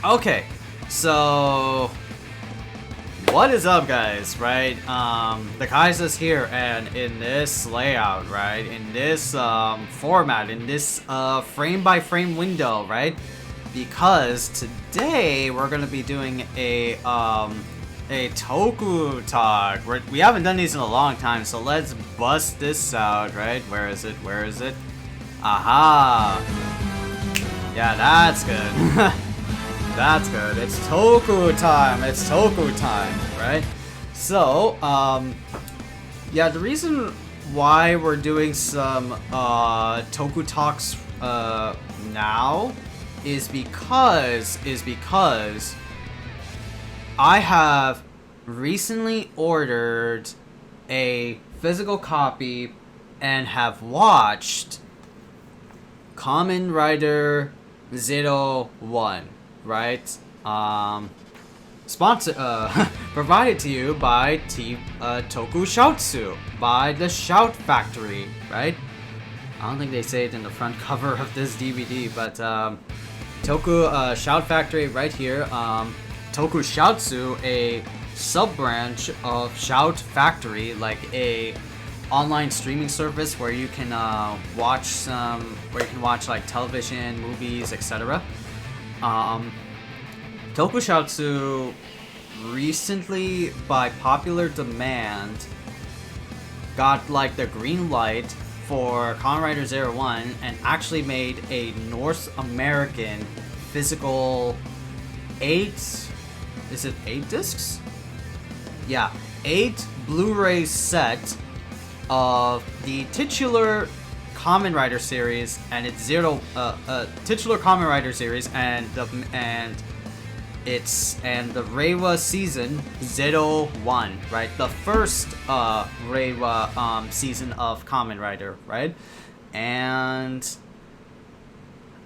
Okay, so what is up, guys? Right, the Khaiza's here, and in this layout, right, in this format, in this frame-by-frame window, right? Because today we're gonna be doing a Toku talk. We haven't done these in a long time, so let's bust this out, right? Where is it? Where is it? Aha! Yeah, that's good. That's good. It's Toku time. It's Toku time, right? So, yeah, the reason why we're doing some Toku talks now is because I have recently ordered a physical copy and have watched Kamen Rider Zero-One, right? Sponsor provided to you by Tokusatsu, by the Shout Factory, right? I don't think they say it in the front cover of this DVD, but Shout Factory right here. Tokusatsu, a sub-branch of Shout Factory, like a online streaming service where you can watch like television, movies, etc. Tokusatsu recently, by popular demand, got like the green light for Kamen Rider Zero-One and actually made a North American physical 8 discs? Yeah, 8 Blu-ray set of the titular Kamen Rider series and its titular Kamen Rider series and the Reiwa season Zero-One, right? The first Reiwa season of Kamen Rider, right? And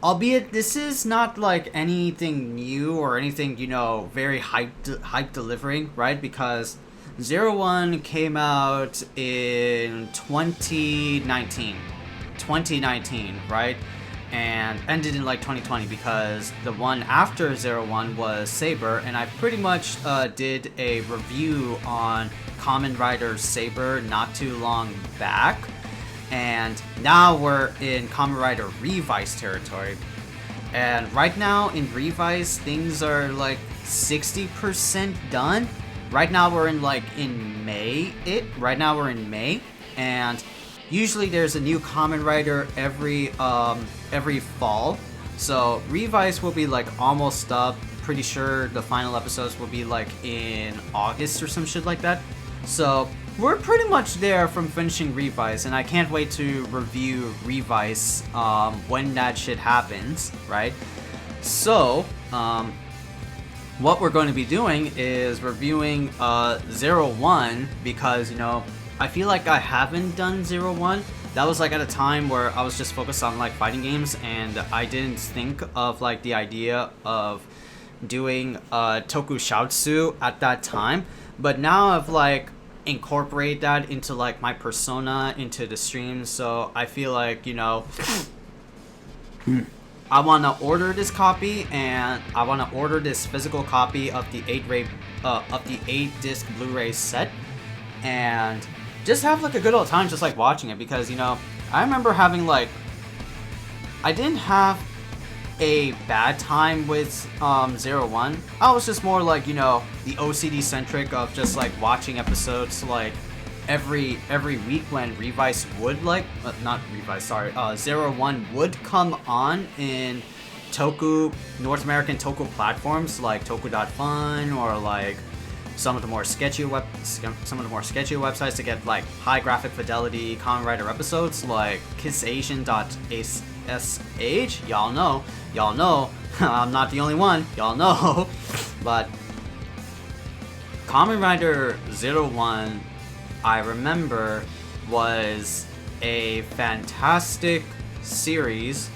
albeit this is not like anything new or anything, very hype delivering, right? Because Zero-One came out in 2019, right? And ended in like 2020 because the one after Zero-One was Saber, and I pretty much did a review on Kamen Rider Saber not too long back, and now we're in Kamen Rider Revise territory. And right now in Revise, things are like 60% done. Right now we're in May. Right now we're in May, and usually there's a new Kamen Rider every fall. So Revise will be like almost up. Pretty sure the final episodes will be like in August or some shit like that. So we're pretty much there from finishing Revise, and I can't wait to review Revise when that shit happens, right? So what we're going to be doing is reviewing Zero-One because, I feel like I haven't done Zero-One. That was like at a time where I was just focused on like fighting games, and I didn't think of like the idea of doing Tokusatsu at that time. But now I've like incorporated that into like my persona, into the stream, so I feel like, I want to order this copy, and I want to order this physical copy of the 8 disc Blu-ray set, and just have like a good old time just like watching it, because I remember having like, I didn't have a bad time with Zero-One. I was just more like, the OCD centric of just like watching episodes like every week when Revise would Zero-One would come on in North American Toku platforms like Toku.fun or like some of the more sketchy websites to get like high graphic fidelity Kamen Rider episodes like kissasian.sh. Y'all know, I'm not the only one, y'all know. But Kamen Rider Zero-One, I remember, was a fantastic series.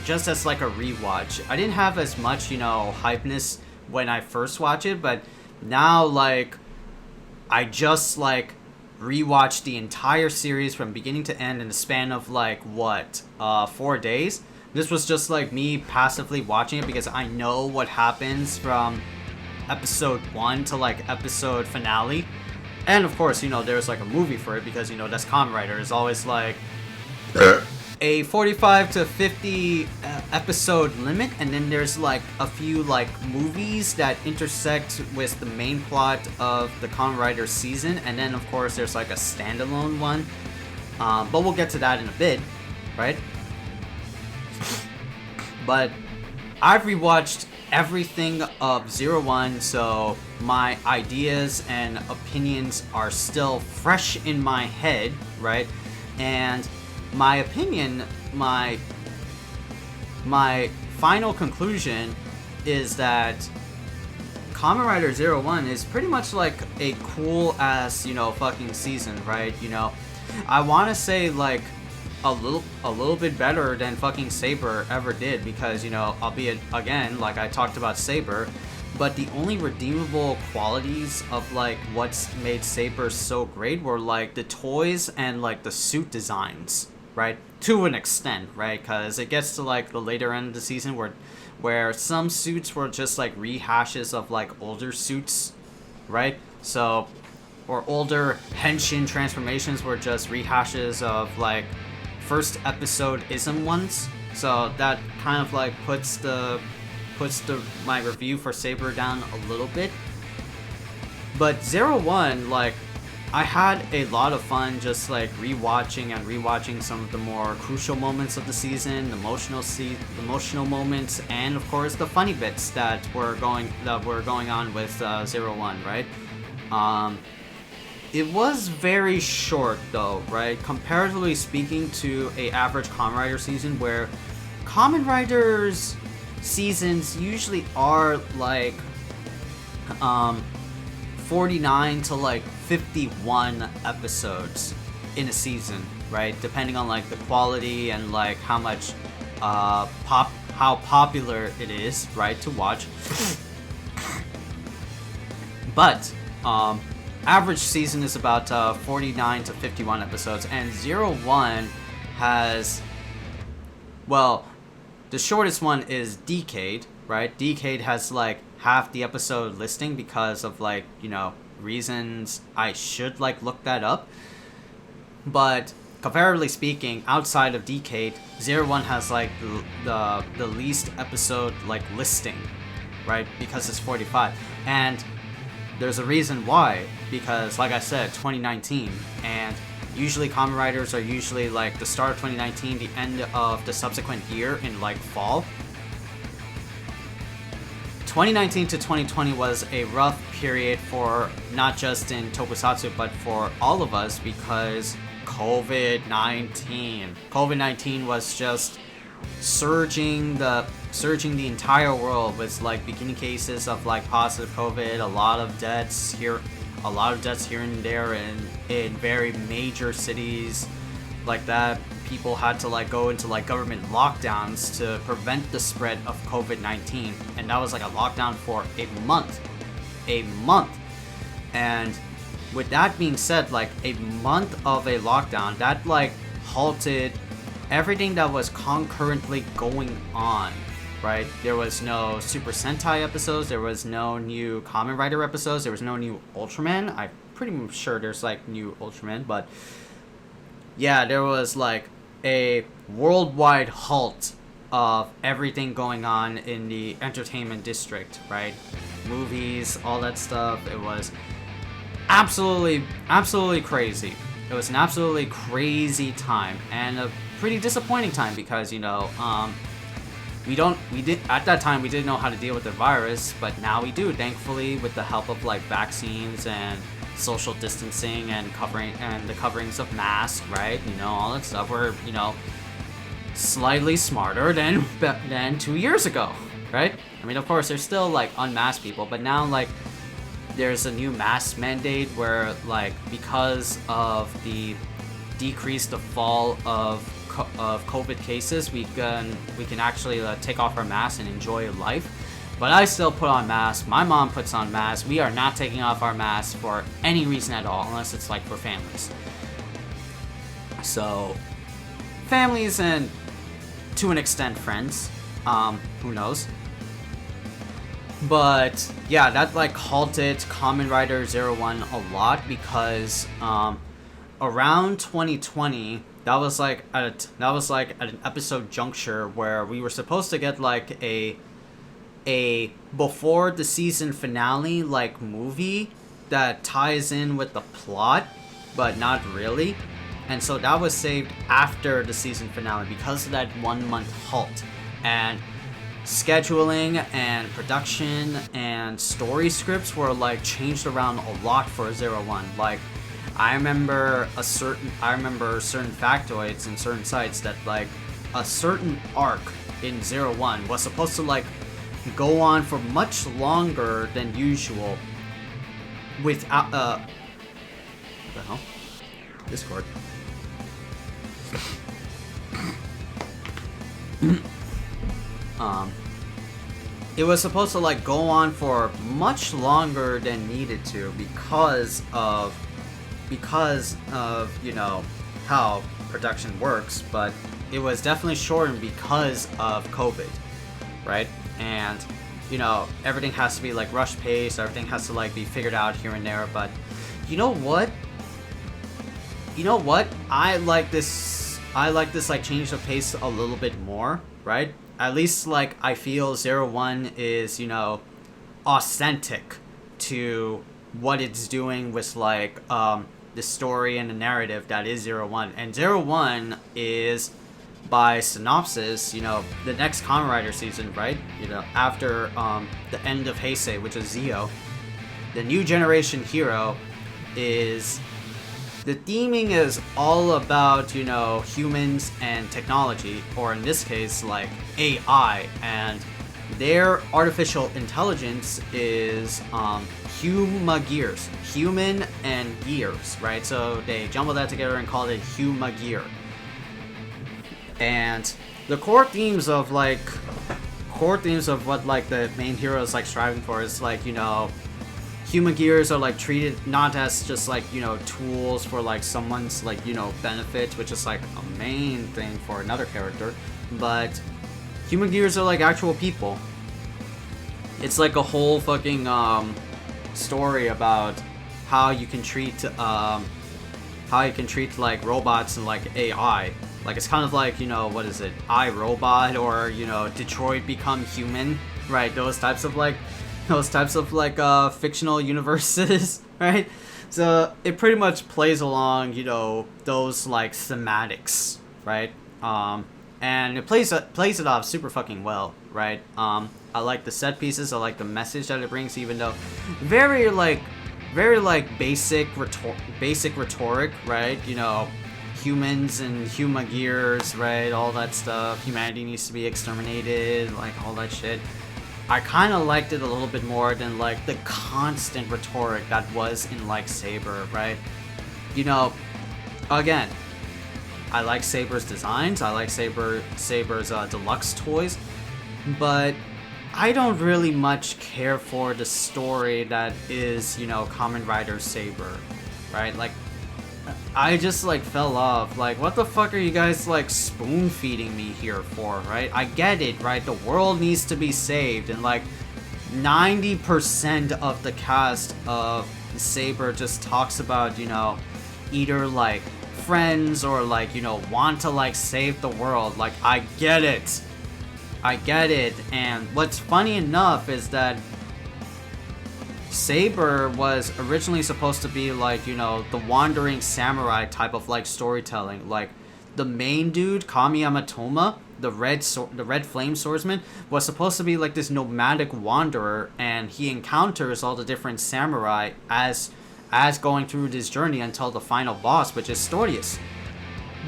Just as like a rewatch. I didn't have as much, hypeness when I first watched it, but now like I just like rewatched the entire series from beginning to end in the span of like 4 days. This was just like me passively watching it because I know what happens from episode 1 to like episode finale. And of course, there's like a movie for it because that's Kamen Rider. It's always like a 45 to 50 episode limit, and then there's like a few like movies that intersect with the main plot of the Kamen Rider season, and then of course there's like a standalone one, but we'll get to that in a bit, right? But I've rewatched everything of Zero-One, so my ideas and opinions are still fresh in my head, right? And my opinion, my final conclusion is that Kamen Rider Zero-One is pretty much like a cool ass, fucking season, right? I want to say like a little bit better than fucking Saber ever did because, albeit again, like I talked about Saber, but the only redeemable qualities of like what's made Saber so great were like the toys and like the suit designs. Right, to an extent, right, because it gets to like the later end of the season where some suits were just like rehashes of like older suits, right? So, or older henshin transformations were just rehashes of like first episode ism ones. So that kind of like puts my review for Saber down a little bit. But Zero-One, like, I had a lot of fun just like rewatching some of the more crucial moments of the season, the emotional moments, and of course the funny bits that were going on with Zero-One, right? It was very short though, right? Comparatively speaking to a average Kamen Rider season, where Kamen Rider's seasons usually are like 49 to like 51 episodes in a season, right? Depending on like the quality and like how much how popular it is, right, to watch. But average season is about 49 to 51 episodes, and Zero-One has, well, the shortest one is Decade, right? Decade has like half the episode listing because of like, reasons. I should like look that up. But comparatively speaking, outside of Decade, Zero-One has like the least episode like listing, right? Because it's 45. And there's a reason why, because like I said, 2019, and usually Kamen Riders are usually like the start of 2019, the end of the subsequent year in like fall. 2019 to 2020 was a rough period for not just in Tokusatsu, but for all of us, because COVID-19 was just surging the entire world with like beginning cases of like positive COVID, a lot of deaths here and there in very major cities like that. People had to like go into like government lockdowns to prevent the spread of COVID-19, and that was like a lockdown for a month. And with that being said, like a month of a lockdown, that like halted everything that was concurrently going on, right? There was no Super Sentai episodes, there was no new Kamen Rider episodes, there was no new Ultraman. I'm pretty sure there's like new Ultraman, but yeah, there was like a worldwide halt of everything going on in the entertainment district, right? Movies, all that stuff. It was absolutely crazy. It was an absolutely crazy time, and a pretty disappointing time because, at that time we didn't know how to deal with the virus, but now we do, thankfully, with the help of like vaccines and social distancing and the coverings of masks, right? All that stuff. We're, slightly smarter than 2 years ago, right? I mean, of course, there's still like unmasked people, but now like there's a new mask mandate where like because of the fall of COVID cases, we can actually take off our masks and enjoy life. But I still put on masks. My mom puts on masks. We are not taking off our masks for any reason at all, unless it's like for families. So, families and to an extent friends. Who knows? But yeah, that like halted Kamen Rider Zero-One a lot because around 2020, that was like at an episode juncture where we were supposed to get like a before the season finale like movie that ties in with the plot, but not really. And so that was saved after the season finale because of that 1 month halt. And scheduling and production and story scripts were like changed around a lot for Zero-One. Like I remember certain factoids and certain sites that like a certain arc in Zero-One was supposed to like go on for much longer than usual without what the hell? Discord. It was supposed to like go on for much longer than needed to because of you know how production works, but it was definitely shortened because of COVID, right? And you know everything has to be like rush paced, everything has to like be figured out here and there. But you know what? I like this like change of pace a little bit more, right? At least like I feel Zero-One is, you know, authentic to what it's doing with like the story and the narrative that is Zero-One. And Zero-One is, by synopsis, you know, the next Kamen Rider season, right? You know, after the end of Heisei, which is Zio, the new generation hero is... The theming is all about, you know, humans and technology, or in this case, like AI, and their artificial intelligence is Humagears, human and gears, right? So they jumbled that together and called it Humagear. And the core themes of what like the main hero is like striving for is like, you know, human gears are like treated not as just like, you know, tools for like someone's like, you know, benefit, which is like a main thing for another character, but human gears are like actual people. It's like a whole fucking story about how you can treat like robots and like AI. Like it's kind of like, you know, what is it, iRobot, or, you know, Detroit Become Human, right? Those types of fictional universes, right? So it pretty much plays along, you know, those like thematics, right? And it plays it off super fucking well, right? I like the set pieces, I like the message that it brings, even though very basic rhetoric, right? You know, humans and Humagears, right? All that stuff. Humanity needs to be exterminated, like all that shit. I kind of liked it a little bit more than like the constant rhetoric that was in like Saber, right? You know, again, I like Saber's designs, I like Saber's deluxe toys, but I don't really much care for the story that is, you know, Kamen Rider Saber, right? Like, I just like fell off. Like, what the fuck are you guys like spoon feeding me here for, right? I get it, right? The world needs to be saved, and like 90% of the cast of Saber just talks about, you know, either like friends or like, you know, want to like save the world. Like, I get it. And what's funny enough is that Saber was originally supposed to be like, you know, the wandering samurai type of like storytelling. Like the main dude, Kamiyama Toma, the red flame swordsman, was supposed to be like this nomadic wanderer, and he encounters all the different samurai as going through this journey until the final boss, which is Stortius.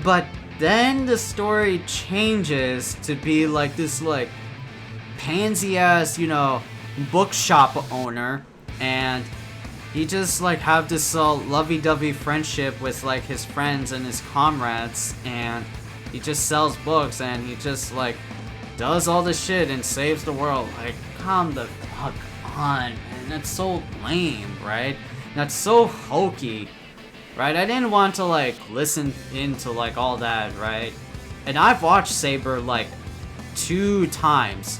But then the story changes to be like this like pansy ass, you know, bookshop owner, and he just like have this lovey-dovey friendship with like his friends and his comrades, and he just sells books and he just like does all this shit and saves the world. Like, calm the fuck on, man. That's so lame, right? That's so hokey, right? I didn't want to, like, listen into, like, all that, right? And I've watched Saber, like, 2 times.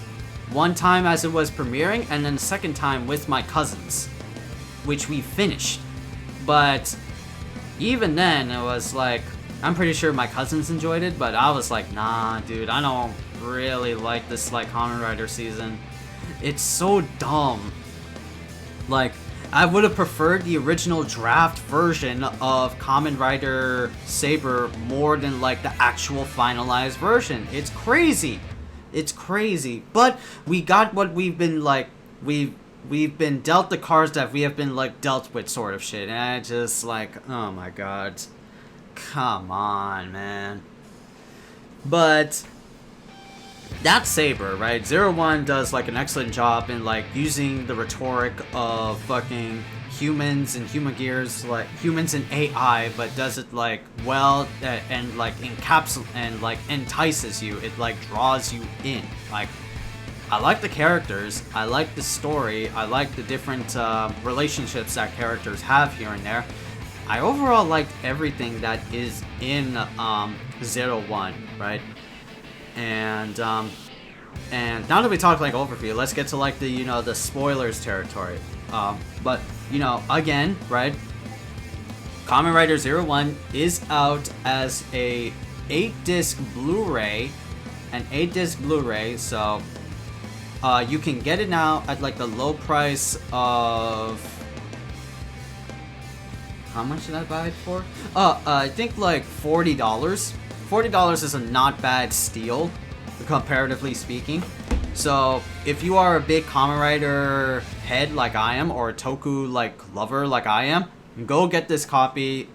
One time as it was premiering, and then the second time with my cousins, which we finished. But even then, it was like, I'm pretty sure my cousins enjoyed it, but I was like, nah, dude, I don't really like this, like, Kamen Rider season. It's so dumb. Like, I would have preferred the original draft version of Kamen Rider Saber more than, like, the actual finalized version. It's crazy. It's crazy. But we got what we've been, like, we've been dealt the cards that we have been, like, dealt with, sort of shit. And I just, like, oh my god. Come on, man. But that's Saber, right? Zero-One does, like, an excellent job in, like, using the rhetoric of fucking humans and human gears, like, humans and AI, but does it, like, well, and, like, and, like, entices you. It, like, draws you in. Like, I like the characters, I like the story, I like the different relationships that characters have here and there. I overall liked everything that is in Zero-One, right? And now that we talked, like, overview, let's get to, like, the, you know, the spoilers territory. But, you know, again, right, Kamen Rider Zero-One is out as a 8-disc Blu-ray, so you can get it now at, like, the low price of... How much did I buy it for? I think, like, $40. $40 is a not bad steal, comparatively speaking. So, if you are a big Kamen Rider head like I am, or a Toku, like, lover like I am, go get this copy.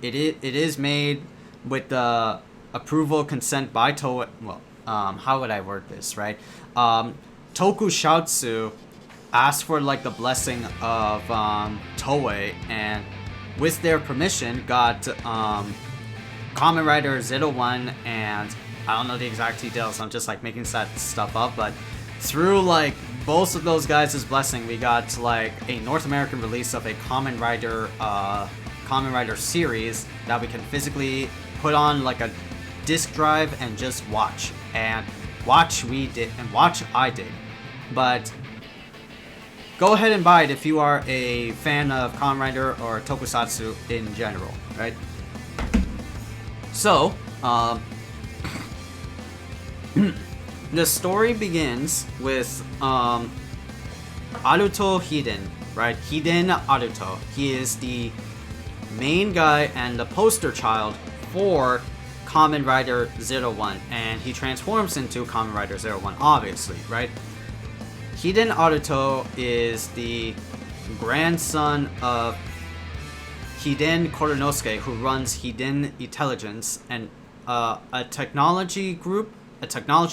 It is made with the approval consent by Toei. Well, how would I word this, right? Tokusatsu asked for, like, the blessing of Toei, and with their permission got Kamen Rider Zero-One, and I don't know the exact details, I'm just, like, making that stuff up, but through, like, both of those guys' blessing, we got, like, a North American release of a Kamen Rider series that we can physically put on, like, a disc drive and just watch. And watch I did. But go ahead and buy it if you are a fan of Kamen Rider or Tokusatsu in general, right? So, the story begins with Aruto Hiden, right? Hiden Aruto. He is the main guy and the poster child for Kamen Rider Zero-One, and he transforms into Kamen Rider Zero-One, obviously, right? Hiden Aruto is the grandson of Hiden Koronosuke, who runs Hiden Intelligence, and a technology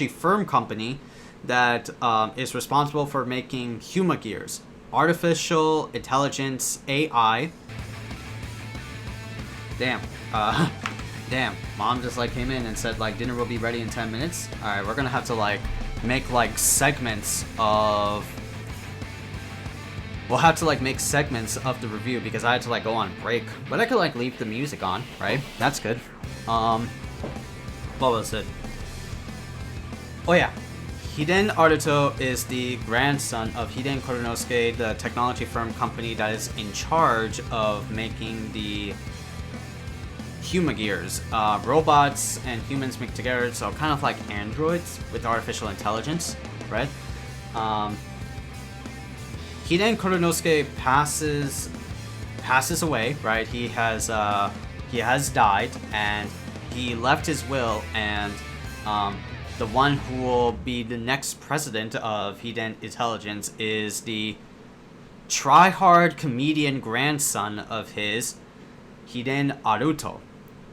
firm company that is responsible for making Huma Gears, artificial intelligence AI. Damn, mom just, like, came in and said, like, dinner will be ready in 10 minutes. Alright, we're gonna have to, like, make, like, segments of... We'll have to, like, make segments of the review because I had to, like, go on break. But I could, like, leave the music on, right? That's good. What was it? Oh, yeah. Hiden Aruto is the grandson of Hiden Koronosuke, the technology firm company that is in charge of making the Huma Gears. Robots and humans mixed together, so kind of like androids with artificial intelligence, right? Hiden Koronosuke passes away, right? He has died, and he left his will, and the one who will be the next president of Hiden Intelligence is the try-hard comedian grandson of his, Hiden Aruto.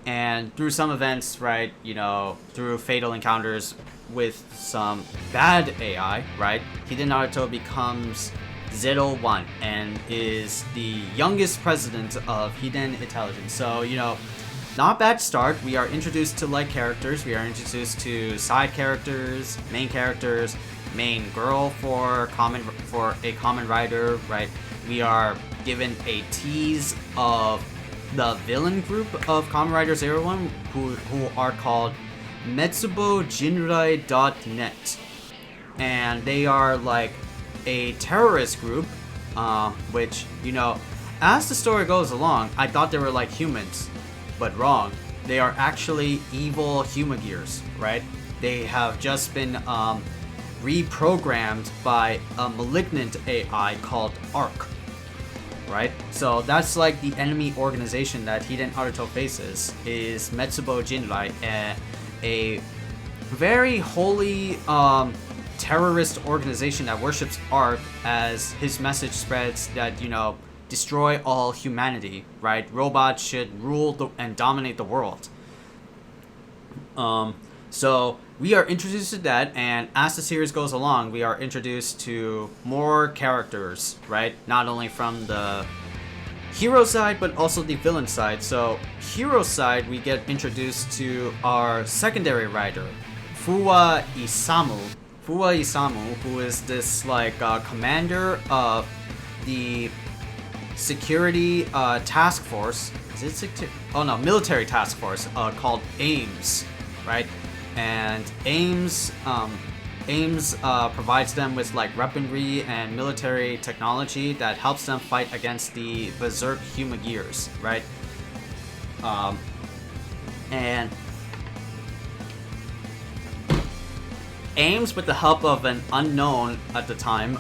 And through some events, right, you know, through fatal encounters with some bad AI, right, Hiden Aruto becomes Zero-One and is the youngest president of Hiden Intelligence. So, you know, not a bad start. We are introduced to like characters. We are introduced to side characters, main girl for a Kamen Rider, right? We are given a tease of the villain group of Kamen Rider Zero-One, who are called metsubojinrai.net, and they are like a terrorist group, which, you know, as the story goes along, I thought they were like humans, but wrong. They are actually evil humagears, right? They have just been reprogrammed by a malignant AI called Ark, right? So that's like the enemy organization that Hiden Haruto faces, is Metsubo Jinrai, a very holy terrorist organization that worships Ark, as his message spreads that, you know, destroy all humanity, right? Robots should rule and dominate the world. So we are introduced to that, and as the series goes along, we are introduced to more characters, right? Not only from the hero side, but also the villain side. So hero side, we get introduced to our secondary rider, Fuwa Isamu. Fuwa Isamu, who is this like commander of the security task force. Is it military task force called AIMS, right? And AIMS provides them with like weaponry and military technology that helps them fight against the berserk humagears, right? And AIMS, with the help of an unknown at the time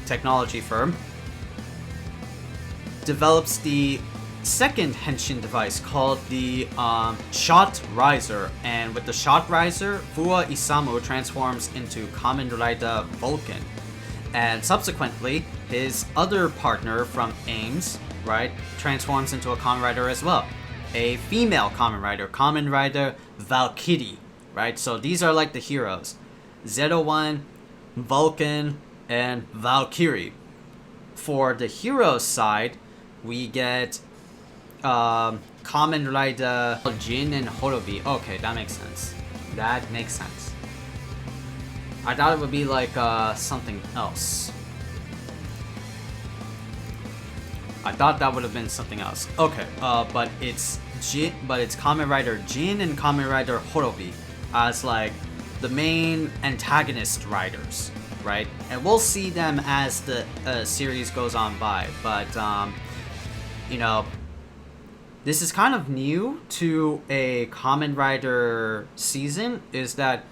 technology firm, develops the second henshin device called the Shot Riser, and with the Shot Riser, Fuwa Isamu transforms into Kamen Rider Vulcan, and subsequently his other partner from AIMS, right, transforms into a Kamen Rider as well, a female Kamen Rider Valkyrie, right? So these are like the heroes: Zero-One, Vulcan, and Valkyrie. For the hero side, we get Kamen Rider Jin and Horobi. Okay, that makes sense. I thought it would be like something else. I thought that would have been something else. Okay, but it's Kamen Rider Jin and Kamen Rider Horobi as like the main antagonist riders, right? And we'll see them as the series goes on by, but you know, this is kind of new to a Kamen Rider season, is that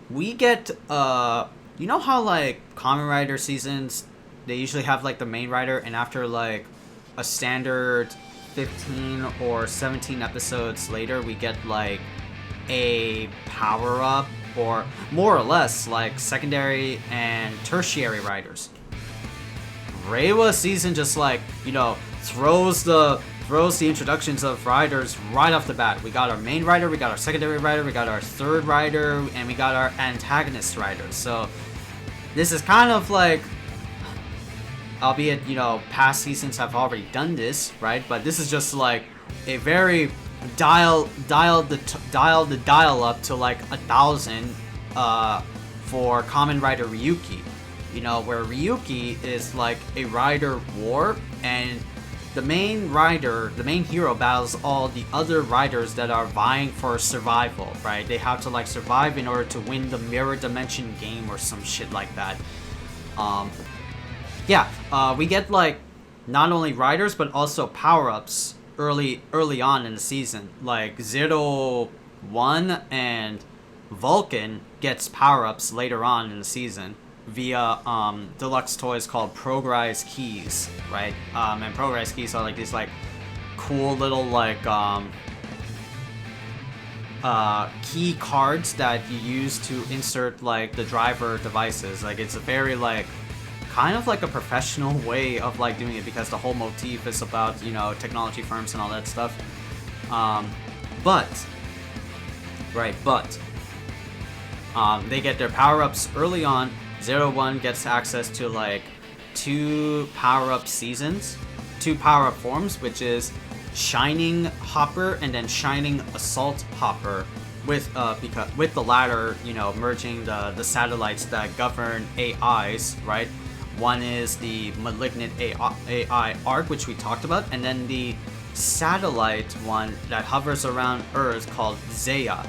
we get you know how like Kamen Rider seasons, they usually have like the main rider, and after like a standard 15 or 17 episodes later, we get like a power-up, or more or less like secondary and tertiary riders. Reiwa season just like, you know, throws the introductions of riders right off the bat. We got our main rider, we got our secondary rider, we got our third rider, and we got our antagonist riders. So this is kind of like, albeit, you know, past seasons have already done this, right? But this is just like a very dial the dial up to like 1,000 for Kamen Rider Ryuki. You know, where Ryuki is like a rider war, and the main hero battles all the other riders that are vying for survival, right? They have to like survive in order to win the mirror dimension game or some shit like that. We get like not only riders but also power-ups early on in the season. Like Zero-One and Vulcan gets power-ups later on in the season via deluxe toys called Progrise Keys, right? And Progrise Keys are like these like cool little like key cards that you use to insert like the driver devices. Like it's a very like kind of like a professional way of like doing it, because the whole motif is about, you know, technology firms and all that stuff. They get their power-ups early on. Zero-One gets access to like two power-up forms, which is Shining Hopper and then Shining Assault Hopper, with the latter, you know, merging the satellites that govern AIs, right? One is the malignant AI Ark, which we talked about, and then the satellite one that hovers around Earth called Zaya.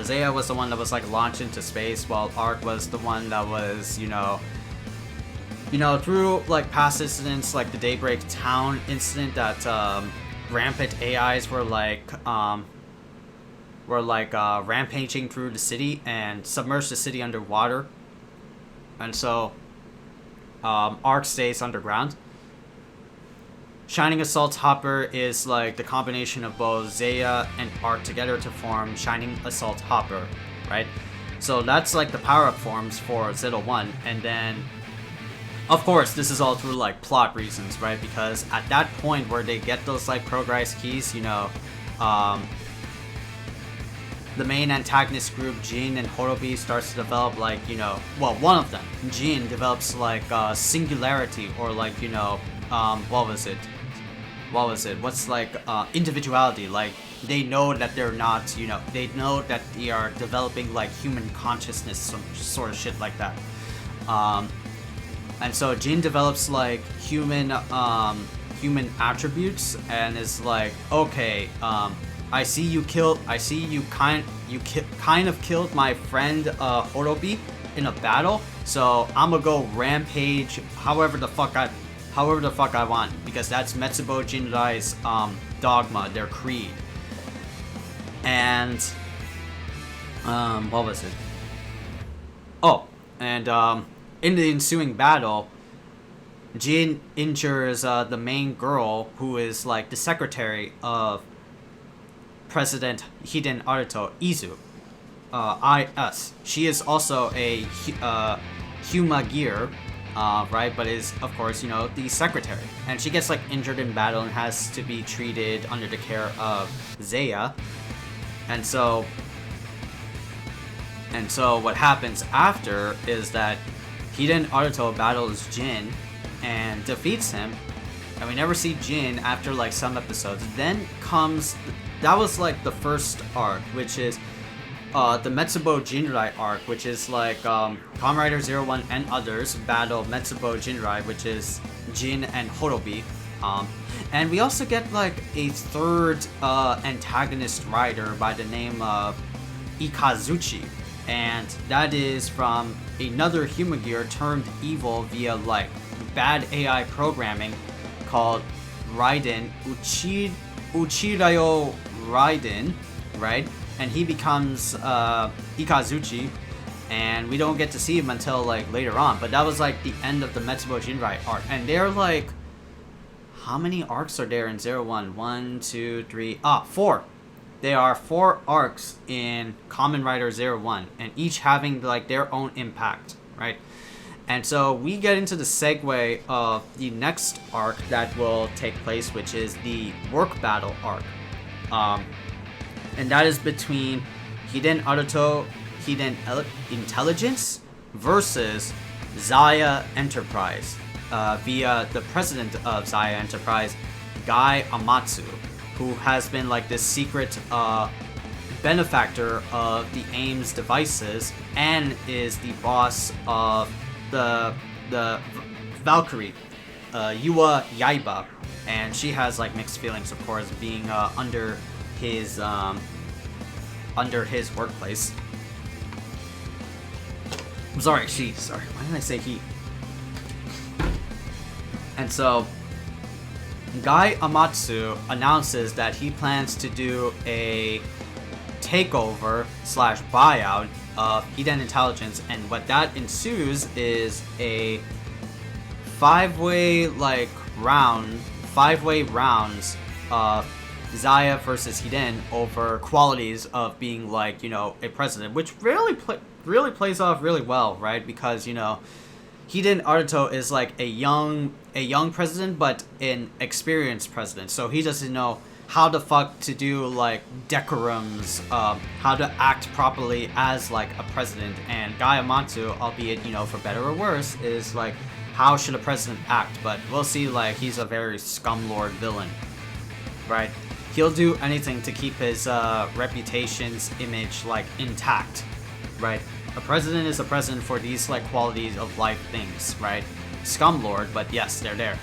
Zaya was the one that was like launched into space, while Ark was the one that was, you know, through like past incidents like the Daybreak Town incident that rampant AIs were rampaging through the city and submerged the city underwater, and so Ark stays underground. Shining Assault Hopper is like the combination of both Zaya and Ark together to form Shining Assault Hopper, right? So that's like the power-up forms for Zero-One, and then of course this is all through like plot reasons, right? Because at that point where they get those like progress keys, you know, the main antagonist group, Jin and Horobi, starts to develop like, you know, well, one of them, Jin, develops like singularity, or like, you know, what's like individuality. Like they know that they're not, you know, they know that they are developing like human consciousness, some sort of shit like that. And so Jin develops like human attributes and is like, okay, I see you kind of killed my friend Horobi in a battle, so I'm gonna go rampage however the fuck I want, because that's Metsubo Jinrai's dogma, their creed. And what was it? Oh, and in the ensuing battle, Jin injures the main girl, who is like the secretary of President Hiden Aruto, Izu. She is also a Humagear, right? But is, of course, you know, the secretary. And she gets like injured in battle and has to be treated under the care of Zaya. And so what happens after is that Hiden Aruto battles Jin and defeats him. And we never see Jin after like some episodes. Then comes... That was like the first arc, which is the Metsubo Jinrai arc, which is like Kamen Rider Zero-One and others battle Metsubo Jinrai, which is Jin and Horobi. And we also get like a third antagonist rider by the name of Ikazuchi. And that is from another Humagear turned evil via like bad AI programming called Raiden Uchirayo Raiden, right? And he becomes Ikazuchi, and we don't get to see him until like later on. But that was like the end of the Metsubo Jinrai arc. And they're like, how many arcs are there in Zero-One? 1, 2, 3, 4. There are 4 arcs in Kamen Rider Zero-One, and each having like their own impact, right? And so we get into the segue of the next arc that will take place, which is the work battle arc. And that is between Hiden Aruto, Hiden Intelligence versus Zaya Enterprise via the president of Zaya Enterprise, Guy Amatsu, who has been like this secret benefactor of the AIM's devices and is the boss of the Valkyrie, Yua Yaiba, and she has like mixed feelings, of course, being under his workplace. I'm sorry, sorry. Why did I say he? And so Guy Amatsu announces that he plans to do a takeover / buyout of Hiden Intelligence, and what that ensues is a five-way rounds of Zaya versus Hiden over qualities of being like, you know, a president, which really plays off really well, right? Because, you know, Hiden Aruto is like a young president, but an experienced president, so he doesn't know how the fuck to do like decorums, how to act properly as like a president. And Guy Amatsu, albeit, you know, for better or worse, is like, how should a president act? But we'll see, like, he's a very scumlord villain. right? He'll do anything to keep his reputation's image like intact, right? A president is a president for these like qualities of life things, right? Scumlord, but yes, they're there.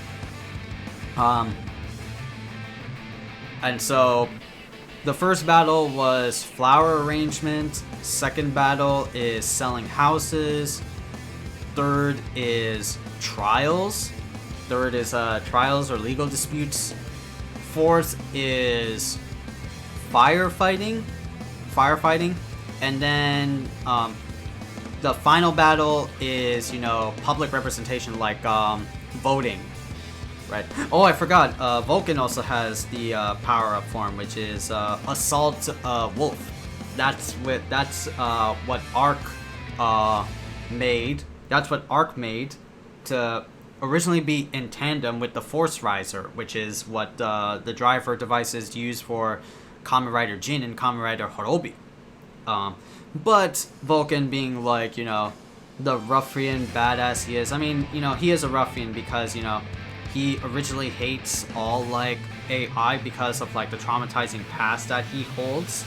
And so the first battle was flower arrangement. Second battle is selling houses. Third is trials. Third is trials or legal disputes. Fourth is firefighting. And then the final battle is, public representation, like voting. Right. Oh, I forgot. Vulcan also has the power-up form, which is Assault Wolf. That's what Ark made. That's what Ark made to originally be in tandem with the Force Riser, which is what the driver devices use for Kamen Rider Jin and Kamen Rider Horobi. But Vulcan being like, the ruffian badass he is. I mean, he is a ruffian because, he originally hates all, like, AI because of, like, the traumatizing past that he holds.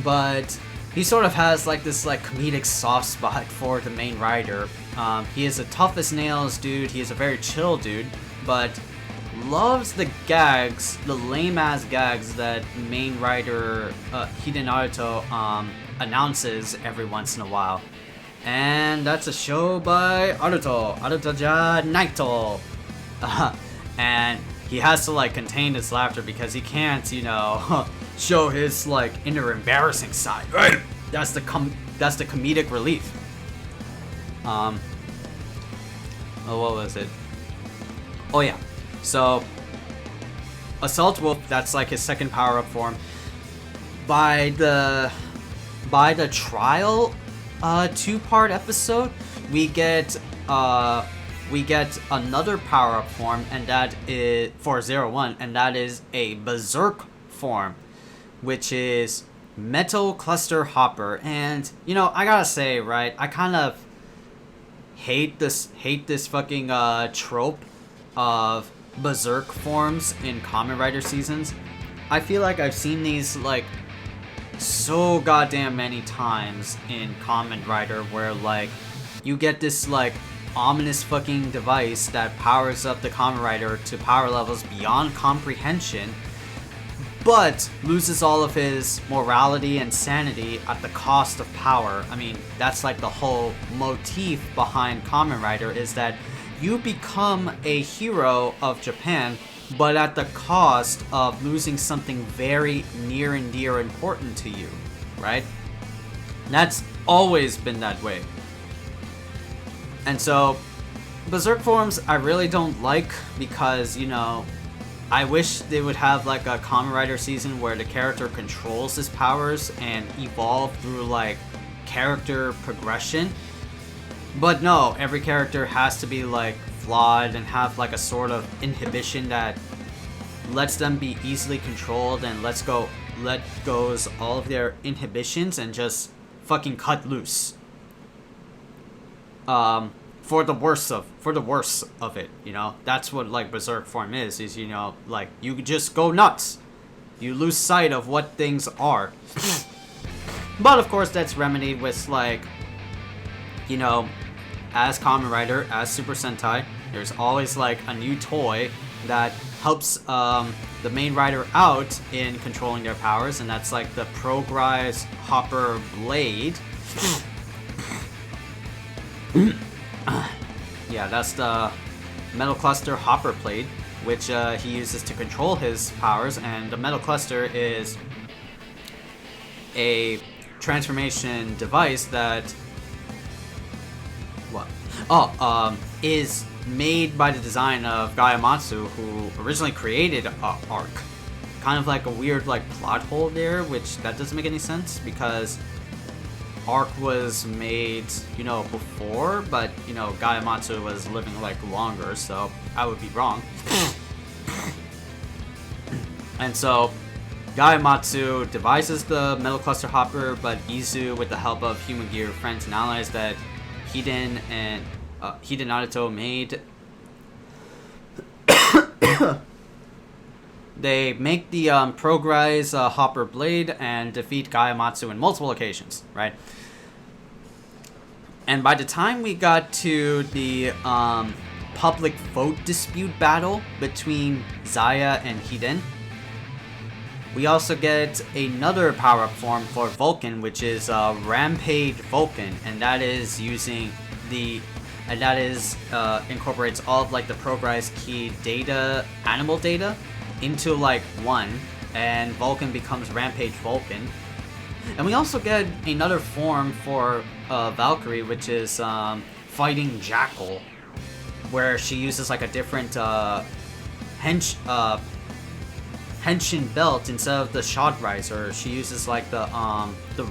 But he sort of has, like, this, like, comedic soft spot for the main rider. He is a tough as nails dude. He is a very chill dude. But loves the gags, the lame-ass gags that main rider Naruto announces every once in a while. And that's a show by Naruto ja Naito. And he has to like contain his laughter because he can't, show his like inner embarrassing side. Right? That's the comedic relief. What was it? Oh yeah. So Assault Wolf, that's like his second power-up form. By the trial 2-part episode, we get another power-up form, and that is for Zero-One, and that is a Berserk form, which is Metal Cluster Hopper. And I gotta say, right, I kind of hate this fucking trope of Berserk forms in Kamen Rider seasons. I feel like I've seen these like so goddamn many times in Kamen Rider where like you get this like ominous fucking device that powers up the Kamen Rider to power levels beyond comprehension, but loses all of his morality and sanity at the cost of power. I mean, that's like the whole motif behind Kamen Rider, is that you become a hero of Japan, but at the cost of losing something very near and dear important to you, right? That's always been that way. And so, Berserk forms I really don't like because, I wish they would have like a Kamen Rider season where the character controls his powers and evolve through like character progression. But no, every character has to be like flawed and have like a sort of inhibition that lets them be easily controlled and let goes all of their inhibitions and just fucking cut loose. For the worst of it, that's what like Berserk form is like you just go nuts. You lose sight of what things are. But of course that's remedied with like, as Kamen Rider, as Super Sentai, there's always like a new toy that helps the main rider out in controlling their powers, and that's like the Progrise Hopper Blade. Yeah, that's the Metal Cluster Hopper Blade, which he uses to control his powers, and the Metal Cluster is a transformation device that is made by the design of Gayamatsu, who originally created Ark. Kind of like a weird like plot hole there, which that doesn't make any sense because Ark was made, before, but, Gayamatsu was living, like, longer, so I would be wrong. And so, Gayamatsu devises the Metal Cluster Hopper, but Izu, with the help of Human Gear friends and allies that Hiden They make the Progrise Hopper Blade and defeat Gaiamatsu in multiple occasions, right? And by the time we got to the public vote dispute battle between Zaya and Hiden, we also get another power-up form for Vulcan, which is Rampage Vulcan, and that is incorporates all of like the Progrise key data, animal data, into like one, and Vulcan becomes Rampage Vulcan. And we also get another form for Valkyrie, which is Fighting Jackal, where she uses like a different henshin belt instead of the shot riser. She uses like the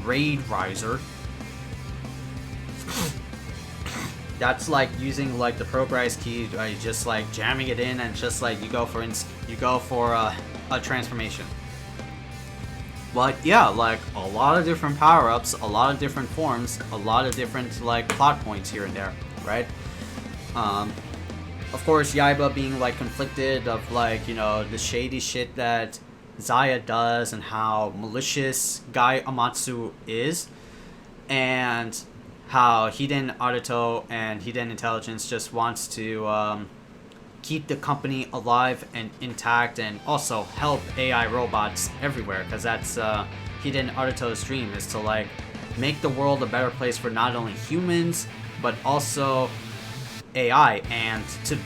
raid riser. That's like using like the Progrise key, just like jamming it in, and just like you go for a transformation. But yeah, like a lot of different power-ups, a lot of different forms, a lot of different like plot points here and there, right? Of course, Yaiba being like conflicted of like, you know, the shady shit that Zaya does and how malicious Guy Amatsu is, and how Hiden Aruto and Hiden Intelligence just wants to keep the company alive and intact, and also help AI robots everywhere, because that's Hiden Aruto's dream, is to like make the world a better place for not only humans but also AI, and to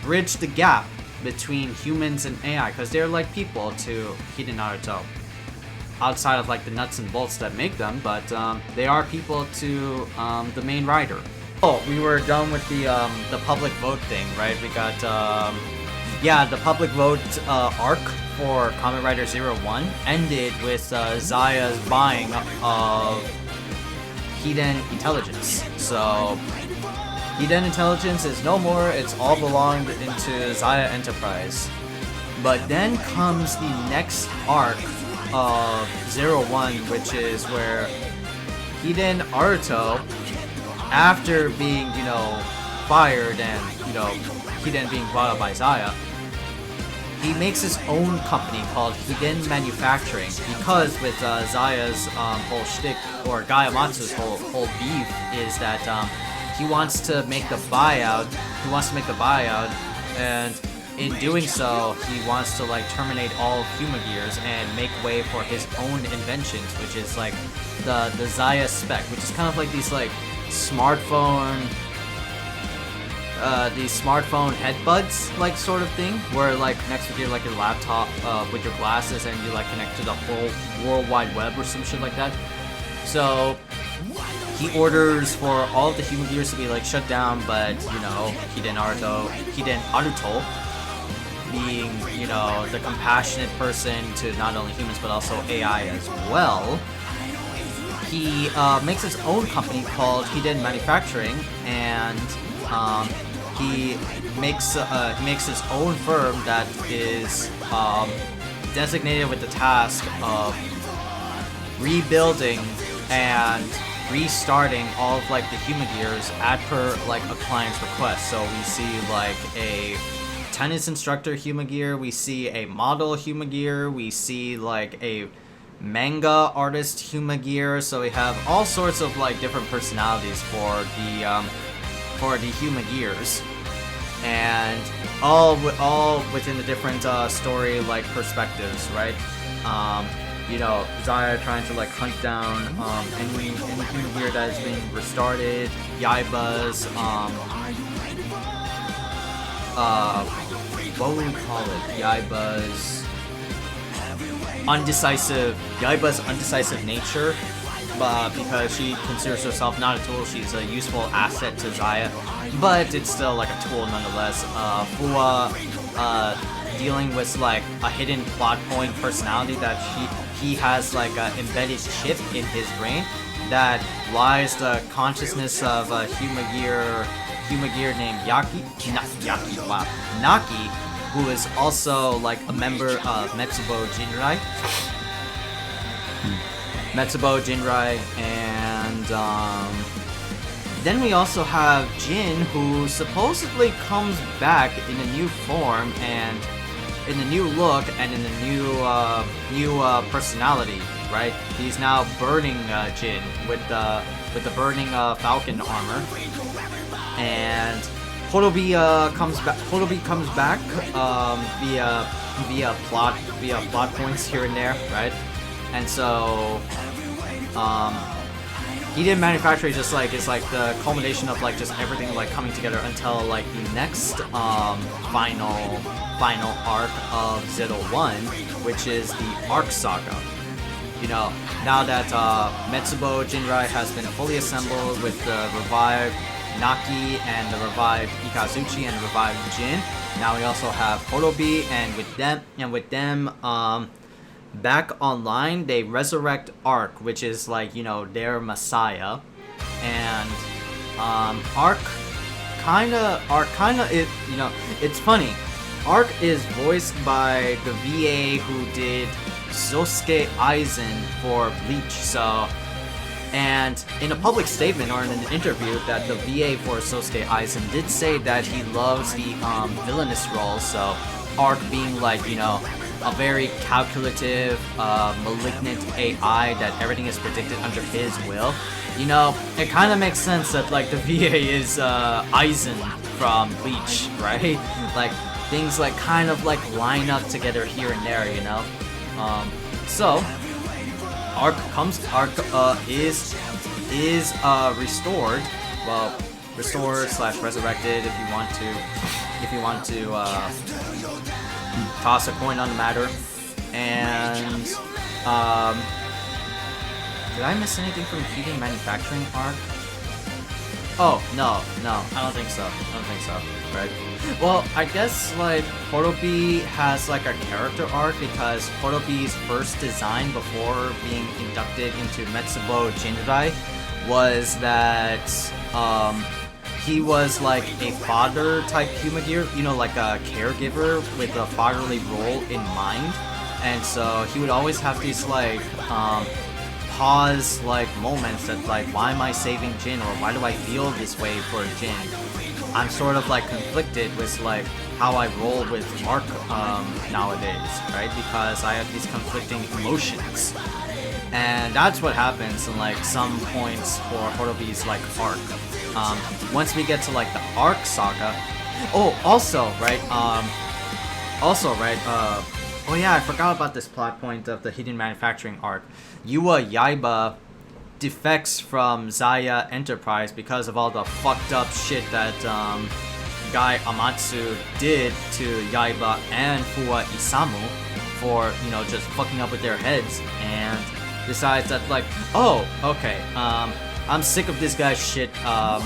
bridge the gap between humans and AI, because they're like people to Hiden Naruto, outside of like the nuts and bolts that make them, but they are people to the main rider. Oh, we were done with the public vote thing, right? We got the public vote arc for Kamen Rider Zero-One ended with Zaya's buying of Hiden Intelligence. So Hiden Intelligence is no more, it's all belonged into Zaya Enterprise. But then comes the next arc of Zero-One, which is where Hiden Aruto, after being, you know, fired and, you know, Hiden being brought up by Zaya, he makes his own company called Hiden Manufacturing, because with Zaya's whole shtick, or Gaiamatsu's whole beef, is that he wants to make the buyout, and in doing so, he wants to like terminate all of Humagears and make way for his own inventions, which is like the Zaya spec, which is kind of like these like smartphone headbuds like sort of thing, where like connects with your like your laptop with your glasses, and you like connect to the whole World Wide Web or some shit like that. So he orders for all of the Humagears to be like shut down, but you know, Hiden Aruto being, you know, the compassionate person to not only humans but also AI as well, he makes his own company called Hiden Manufacturing, and he makes his own firm that is designated with the task of rebuilding and restarting all of like the Humagears as per like a client's request. So we see like a tennis instructor Humagear, we see a model Humagear, we see like a manga artist Humagear. So we have all sorts of like different personalities for the Humagears, and all within the different story like perspectives, right? You know, Zaya trying to like hunt down any Humagear that is being restarted. Yaiba's what would we call it? Yaiba's undecisive nature, because she considers herself not a tool, she's a useful asset to Zaya, but it's still like a tool nonetheless. Fua dealing with like a hidden plot point personality that he has like an embedded chip in his brain that lies the consciousness of a Humagear named Naki, who is also like a member of Metsubo Jinrai, and then we also have Jin, who supposedly comes back in a new form, and in the new look and in the new personality, right? He's now burning Jin with the burning Falcon armor, and Horobi comes back. Horobi comes back via plot points here and there, right? And so Heated Manufacturing just like is like the culmination of like just everything like coming together until like the next final arc of Zero-One, which is the Ark Saga. You know, now that Metsubo Jinrai has been fully assembled with the revived Naki and the revived Ikazuchi and the revived Jin, now we also have Horobi, and with them back online, they resurrect Ark, which is like, you know, their messiah, and Ark kinda it, you know, it's funny. Ark is voiced by the VA who did Sosuke Aizen for Bleach, so, and in a public statement or in an interview that the VA for Sosuke Aizen did say that he loves the villainous role, so Ark being like, you know, a very calculative, malignant AI that everything is predicted under his will. You know, it kind of makes sense that like the VA is Aizen from Bleach, right? Like things like kind of like line up together here and there, you know. So Ark is restored. Well, restored / resurrected if you want to toss a coin on the matter. And did I miss anything from Heating Manufacturing Arc? Oh, no, I don't think so. Right? Well, I guess like Horobi has like a character arc because Horobi's first design before being inducted into Metsubo Jinrai was that he was like a father type Humagear, you know, like a caregiver with a fatherly role in mind, and so he would always have these like pause like moments that like, why am I saving Jin, or why do I feel this way for Jin? I'm sort of like conflicted with like how I roll with Ark nowadays, right? Because I have these conflicting emotions, and that's what happens in like some points for Horobi's like arc. Once we get to like the Ark Saga, oh yeah, I forgot about this plot point of the Hidden Manufacturing arc. Yua Yaiba defects from Zaya Enterprise because of all the fucked up shit that Guy Amatsu did to Yaiba and Fuwa Isamu for, you know, just fucking up with their heads, and decides that like, oh, okay, I'm sick of this guy's shit. I'm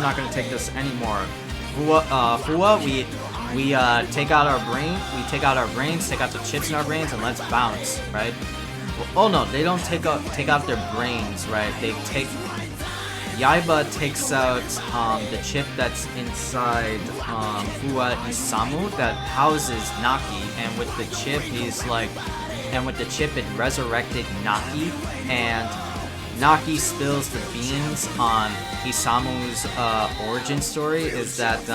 not gonna take this anymore. Fuwa, we take out our brains, take out the chips in our brains, and let's bounce, right? Oh no, they don't take out their brains, right? Yaiba takes out the chip that's inside Fuwa Isamu that houses Naki, and with the chip it resurrected Naki, and Naki spills the beans on Isamu's origin story. Is that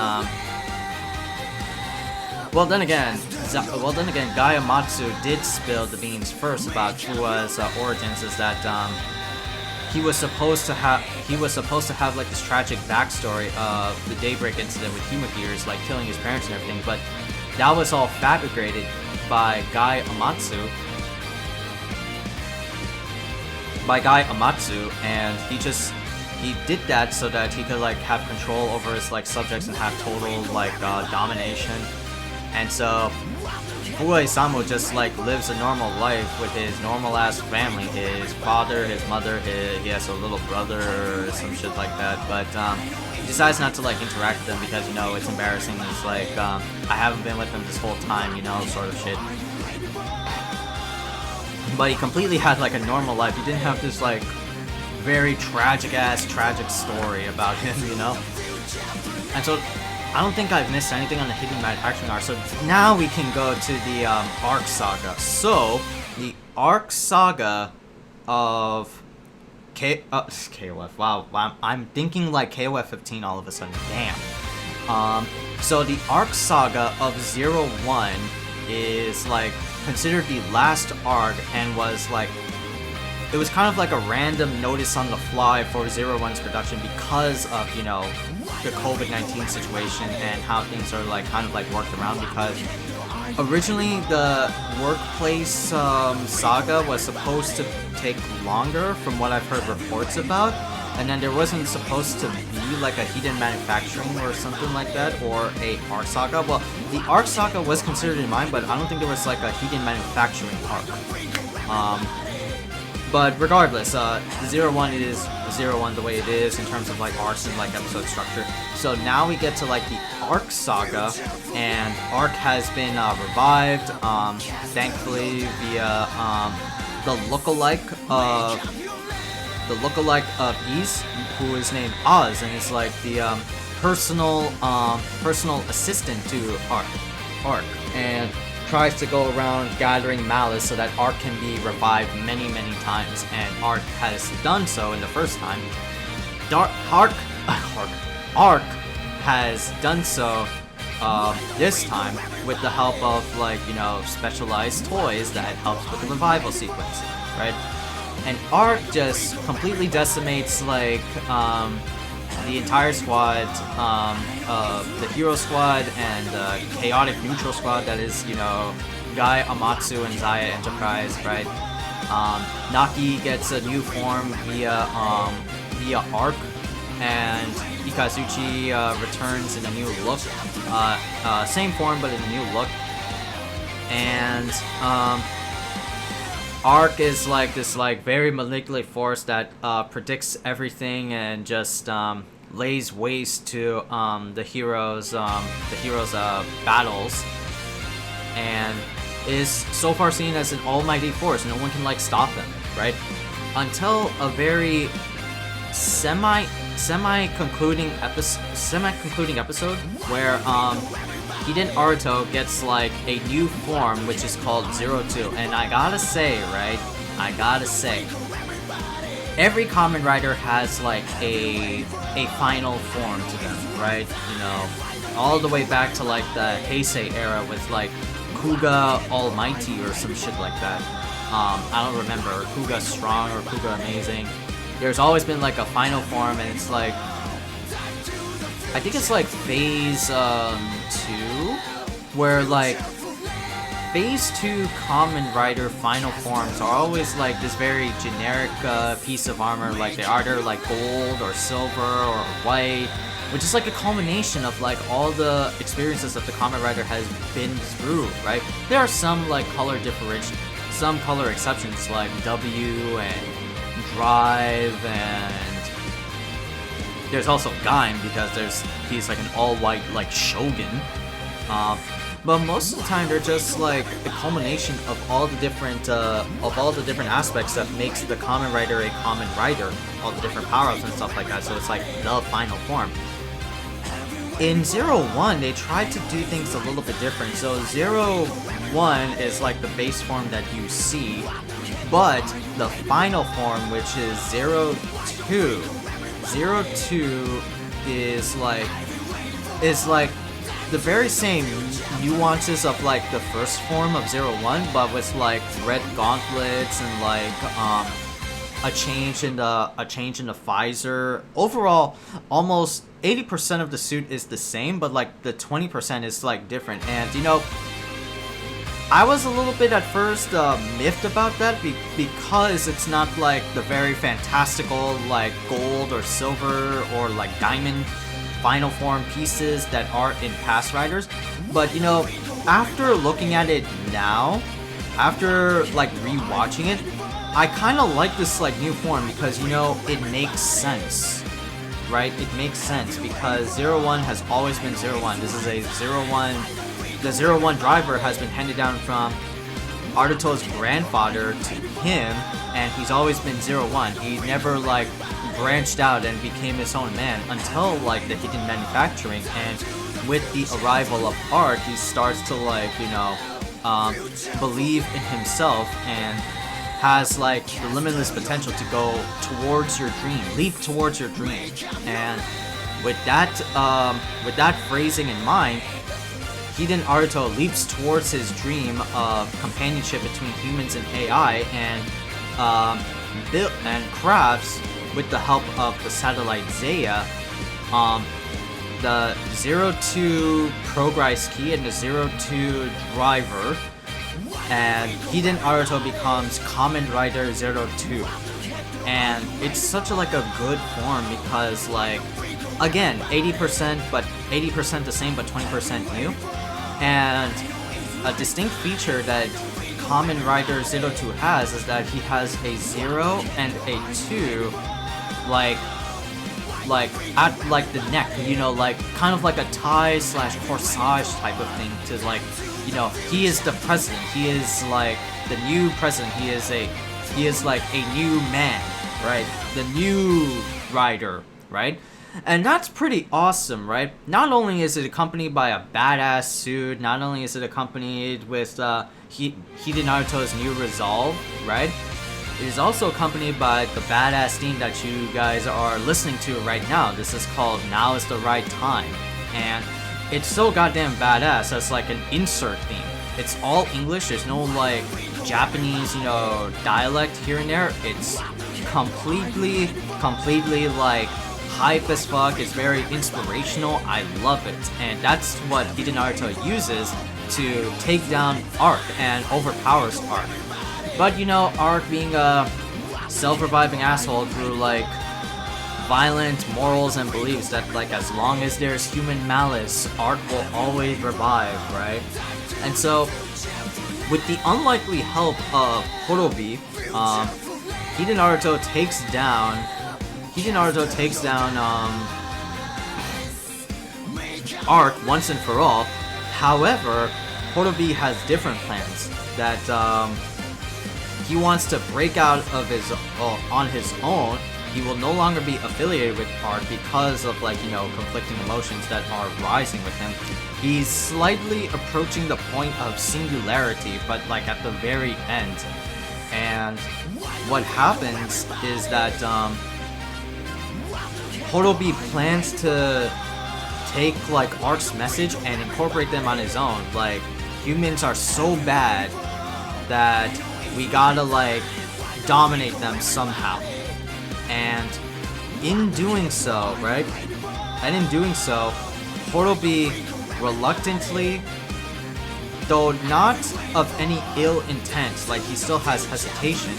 well then again, Guy Amatsu did spill the beans first about Fuwa's origins. Is that he was supposed to have like this tragic backstory of the Daybreak incident with Humagears, like killing his parents and everything, but that was all fabricated by Guy Amatsu, and he did that so that he could like have control over his like subjects and have total like domination. And so Fuwa Isamu just like lives a normal life with his normal ass family, his father, his mother, he has a little brother or some shit like that, but he decides not to like interact with them because, you know, it's embarrassing. It's like, I haven't been with him this whole time, you know, sort of shit. But he completely had like a normal life. He didn't have this like very tragic story about him, you know? And so I don't think I've missed anything on the Hidden Manufacturing arc, so now we can go to the Ark Saga. So, the Ark Saga of KOF, wow, I'm thinking like KOF 15 all of a sudden, damn. So the Ark Saga of Zero-One is like considered the last arc and was like, it was kind of like a random notice on the fly for Zero-One's production because of, you know, the COVID-19 situation and how things are like kind of like worked around, because originally the workplace saga was supposed to take longer from what I've heard reports about, and then there wasn't supposed to be like a hidden manufacturing or something like that, or a Ark Saga. Well, the Ark Saga was considered in mine, but I don't think there was like a hidden manufacturing arc. But regardless, Zero-One is Zero-One the way it is in terms of like arcs and like episode structure. So now we get to like the Ark Saga, and Ark has been revived, thankfully via the lookalike of Ease, who is named Oz, and is like the personal assistant to Ark, and tries to go around gathering malice so that Ark can be revived many times, and Ark has done so in the first time. Ark has done so this time with the help of like, you know, specialized toys that helps with the revival sequence, right? And Ark just completely decimates like the entire squad, the hero squad and the chaotic neutral squad that is, you know, Guy, Amatsu, and Zaya Enterprise, right? Naki gets a new form via Ark, and Ikazuchi returns in a new look, same form but in a new look, and Ark is like this like very manipulative force that predicts everything and just lays waste to the heroes' battles, and is so far seen as an almighty force. No one can like stop him, right? Until a very semi-concluding episode where Hiden Aruto gets like a new form which is called Zero-Two, and I gotta say, every Kamen Rider has like a final form to them, right? You know, all the way back to like the Heisei era with like Kuga Almighty or some shit like that. I don't remember, Kuga Strong or Kuga Amazing. There's always been like a final form, and it's like, I think it's like Phase 2, where like Phase 2 Kamen Rider final forms are always like this very generic piece of armor, like they're either like gold or silver or white, which is like a culmination of like all the experiences that the Kamen Rider has been through, right? There are some like color exceptions like W and Drive, and there's also Gaim because he's like an all-white like shogun. But most of the time they're just like a culmination of all the different aspects that makes the Kamen Rider a Kamen Rider, all the different power-ups and stuff like that. So it's like the final form. In Zero-One, they tried to do things a little bit different. So Zero-One is like the base form that you see, but the final form, which is Zero-Two, is like the very same nuances of like the first form of Zero-One, but with like red gauntlets and like a change in the visor. Overall, almost 80% of the suit is the same, but like the 20% is like different. And you know, I was a little bit at first miffed about that because it's not like the very fantastical like gold or silver or like diamond final form pieces that are in past Riders. But you know, after looking at it now, after like rewatching it, I kind of like this like new form because, you know, it makes sense, right? It makes sense because Zero-One has always been Zero-One. This is a Zero-One. The Zero-One driver has been handed down from Aruto's grandfather to him, and he's always been Zero-One. He never like branched out and became his own man until like the hidden manufacturing, and with the arrival of Ark, he starts to like, you know, believe in himself and has like the limitless potential to go towards your dream, leap towards your dream. And with that phrasing in mind, Hiden Naruto leaps towards his dream of companionship between humans and AI and crafts, with the help of the satellite Zeia, the Zero-Two Progress Key and the Zero-Two Driver, and Hiden Naruto becomes Kamen Rider Zero-Two. And it's such a good form because, like, again, 80% the same but 20% new. And a distinct feature that Kamen Rider Zero-Two has is that he has a 0 and a 2, at the neck, kind of like a tie / corsage type of thing to he is the president. He is the new president. He is like a new man, right? The new rider, right? And that's pretty awesome, right? Not only is it accompanied by a badass suit, not only is it accompanied with Hiden Naruto's new resolve, right? It is also accompanied by the badass theme that you guys are listening to right now. This is called Now Is the Right Time. And it's so goddamn badass as an insert theme. It's all English, there's no Japanese, dialect here and there. It's completely hype as fuck. It's very inspirational. I love it. And that's what Hiden Naruto uses to take down Ark and overpowers Ark. But Ark being a self-reviving asshole through violent morals and beliefs that as long as there's human malice, Ark will always revive, right? And so with the unlikely help of Horobi, Hiden Naruto takes down Ark once and for all. However, Horobi has different plans that he wants to break out of on his own. He will no longer be affiliated with Ark because of conflicting emotions that are rising with him. He's slightly approaching the point of singularity, but at the very end. And what happens is that Horobi plans to take Ark's message and incorporate them on his own. Humans are so bad that we gotta dominate them somehow. And in doing so, right? And in doing so, Horobi reluctantly, though not of any ill intent, he still has hesitation,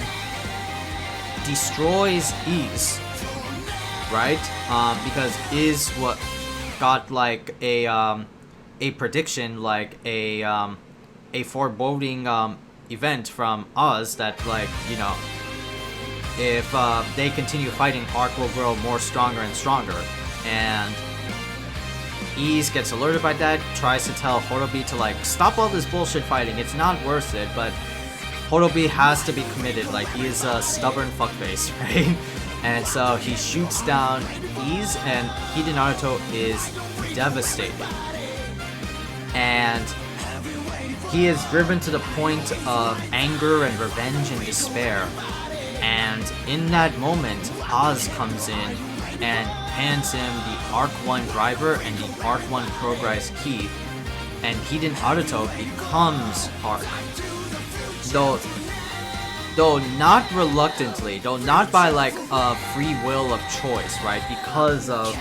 destroys Is, right? Because Is what got a prediction, a foreboding event from Oz that if they continue fighting, Ark will grow more stronger and stronger. And Is gets alerted by that, tries to tell Horobi to stop all this bullshit fighting, it's not worth it, but Horobi has to be committed, he is a stubborn fuckface, right? And so he shoots down Is, and Hiden Naruto is devastated. And he is driven to the point of anger and revenge and despair. And in that moment, Oz comes in and hands him the Ark 1 driver and the Ark 1 progress key, and Hiden Naruto becomes Ark. Though not reluctantly, though not by a free will of choice, right? Because of,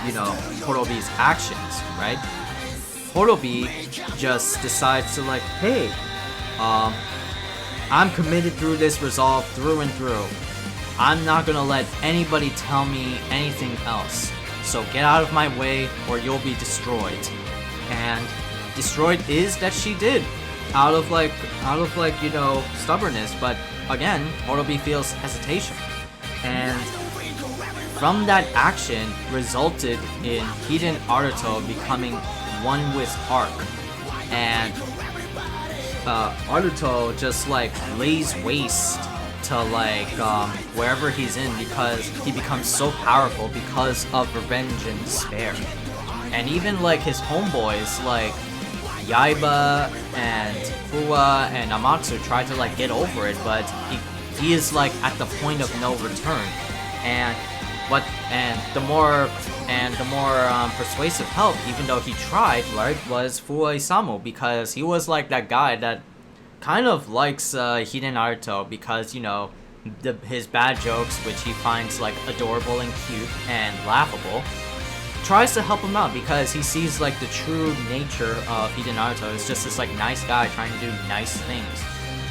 Horobi's actions, right? Horobi just decides to hey, I'm committed through this resolve through and through. I'm not gonna let anybody tell me anything else. So get out of my way or you'll be destroyed. And destroyed is that she did. Out of stubbornness, but again, Horobi feels hesitation. And from that action resulted in Hiden Naruto becoming one with Ark. And Naruto just lays waste to wherever he's in, because he becomes so powerful because of revenge and despair. And even his homeboys Yaiba and Fuwa and Amatsu try to get over it, but he is at the point of no return. And what the more persuasive help, even though he tried, right, was Fuo Isamu, because he was like that guy that kind of likes Hide Naruto because, you know, his bad jokes, which he finds like adorable and cute and laughable, tries to help him out because he sees like the true nature of Hide Naruto is just this like nice guy trying to do nice things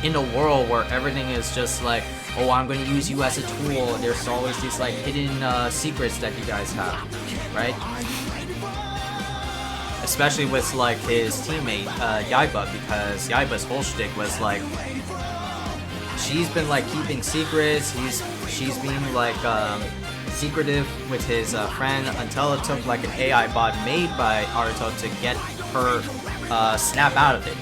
in a world where everything is just like, oh, I'm going to use you as a tool. There's always these like hidden secrets that you guys have, right? Especially with like his teammate Yaiba, because Yaiba's whole shtick was like, she's been like keeping secrets. She's being like secretive with his friend until it took like an AI bot made by Naruto to get her snap out of it.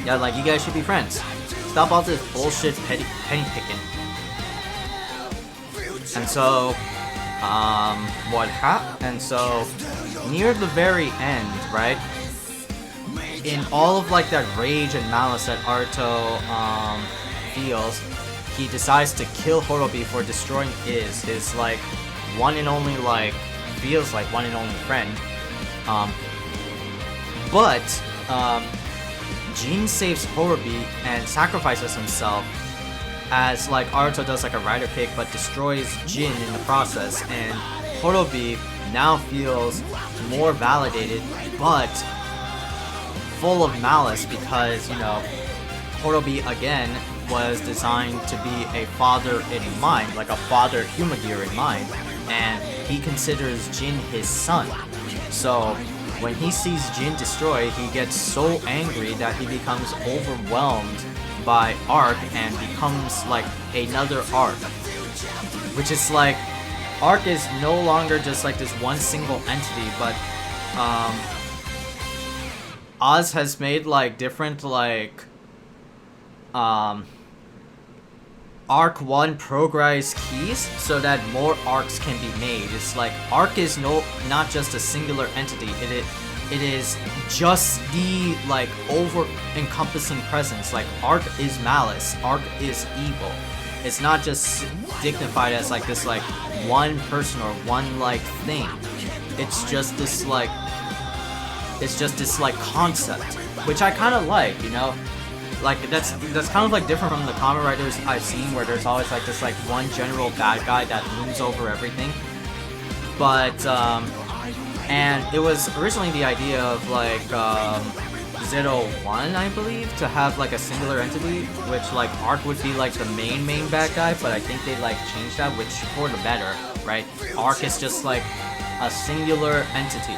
Yeah, like, you guys should be friends. Stop all this bullshit penny picking. And so, near the very end, right? In all of like that rage and malice that Naruto feels, he decides to kill Horobi for destroying his like one and only, like, feels like one and only friend. But Jin saves Horobi and sacrifices himself as like Naruto does like a rider kick, but destroys Jin in the process, and Horobi now feels more validated but full of malice because, you know, Horobi again was designed to be a father in mind, like a father Humagear in mind, and he considers Jin his son. So when he sees Jin destroyed, he gets so angry that he becomes overwhelmed by Ark and becomes like another Ark. Which is like, Ark is no longer just like this one single entity, but Oz has made like different like Ark 1 progress keys so that more Arks can be made. It's like Ark is not just a singular entity. It is just the like over-encompassing presence. Like Ark is malice. Ark is evil. It's not just dignified as like this like one person or one like thing. It's just this like concept, which I kind of like, you know. Like, that's kind of like different from the Kamen Riders I've seen, where there's always like this like one general bad guy that looms over everything. But and it was originally the idea of like Zero-One, I believe, to have like a singular entity, which like Ark would be like the main bad guy, but I think they like changed that, which for the better, right? Ark is just like a singular entity.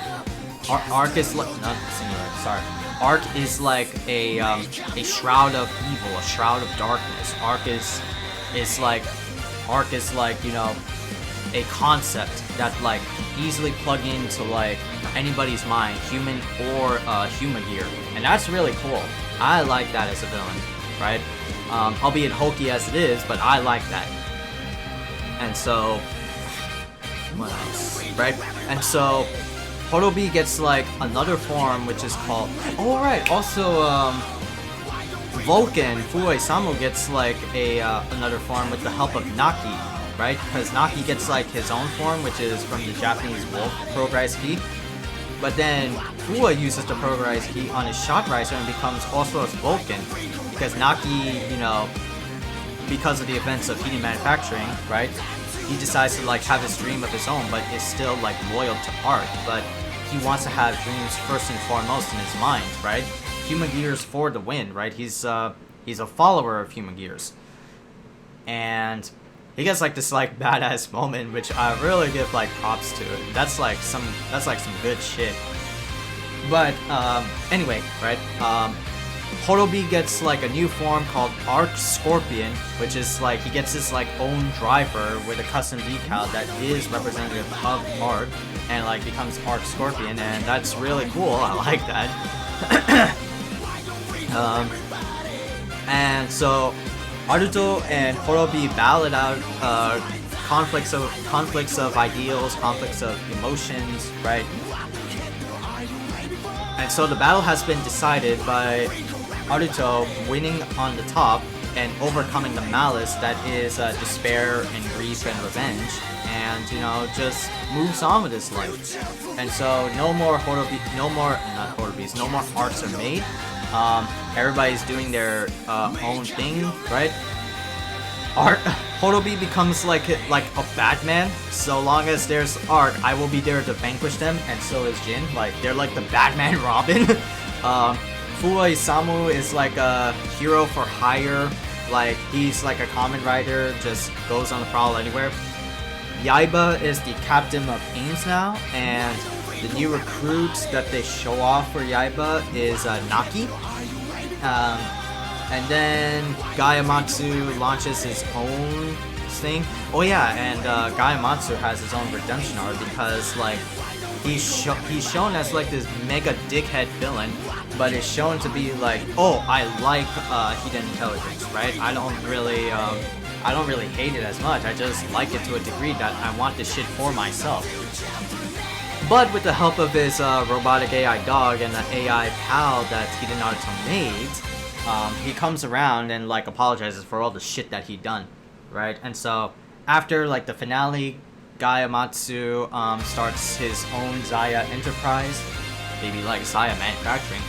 Ark is like, not singular, sorry. Ark is like a shroud of evil, a shroud of darkness. Ark is like, you know, a concept that like easily plug into like anybody's mind, human or Humagear, and that's really cool. I like that as a villain, right? Albeit hokey as it is, but I like that. And so, what else, right? And so Horobi gets like another form, which is called, oh right, also Vulcan Fuo Isamu gets like another form with the help of Naki, right? Because Naki gets like his own form, which is from the Japanese wolf progress key. But then Fuo uses the progress key on his shot riser and becomes also a Vulcan, because Naki, you know, because of the events of heating manufacturing, right? He decides to like have his dream of his own, but is still like loyal to Ark. But he wants to have dreams first and foremost in his mind, right? Humagears for the win, right? He's a follower of Humagears, and he gets like this like badass moment, which I really give like props to. That's like some good shit. But anyway, right? Horobi gets like a new form called Ark Scorpion, which is like he gets his like own driver with a custom decal that is representative of Ark, and like becomes Ark Scorpion, and that's really cool. I like that. And so Naruto and Horobi battled out conflicts of ideals, conflicts of emotions, right? And so the battle has been decided by Naruto winning on the top, and overcoming the malice that is despair and grief and revenge, and you know, just moves on with his life. And so no more no more arcs are made. Everybody's doing their own thing, right? Horobi becomes like a bad man. So long as there's Ark, I will be there to vanquish them, and so is Jin. Like, they're like the Batman Robin. Fuwa Isamu is like a hero for hire. Like, he's like a Kamen Rider, just goes on the prowl anywhere. Yaiba is the captain of Ames now, and the new recruit that they show off for Yaiba is Naki. And then Gaiamatsu launches his own thing. Oh yeah, and Gaiamatsu has his own redemption arc because like he's shown as like this mega dickhead villain, but is shown to be like, oh, I like hidden intelligence, right? I don't really hate it as much. I just like it to a degree that I want this shit for myself. But with the help of his robotic AI dog and the AI pal that Hiden Naruto made, he comes around and like apologizes for all the shit that he done, right? And so after like the finale, Gaiamatsu starts his own Zaya enterprise, maybe like Zaya Manufacturing,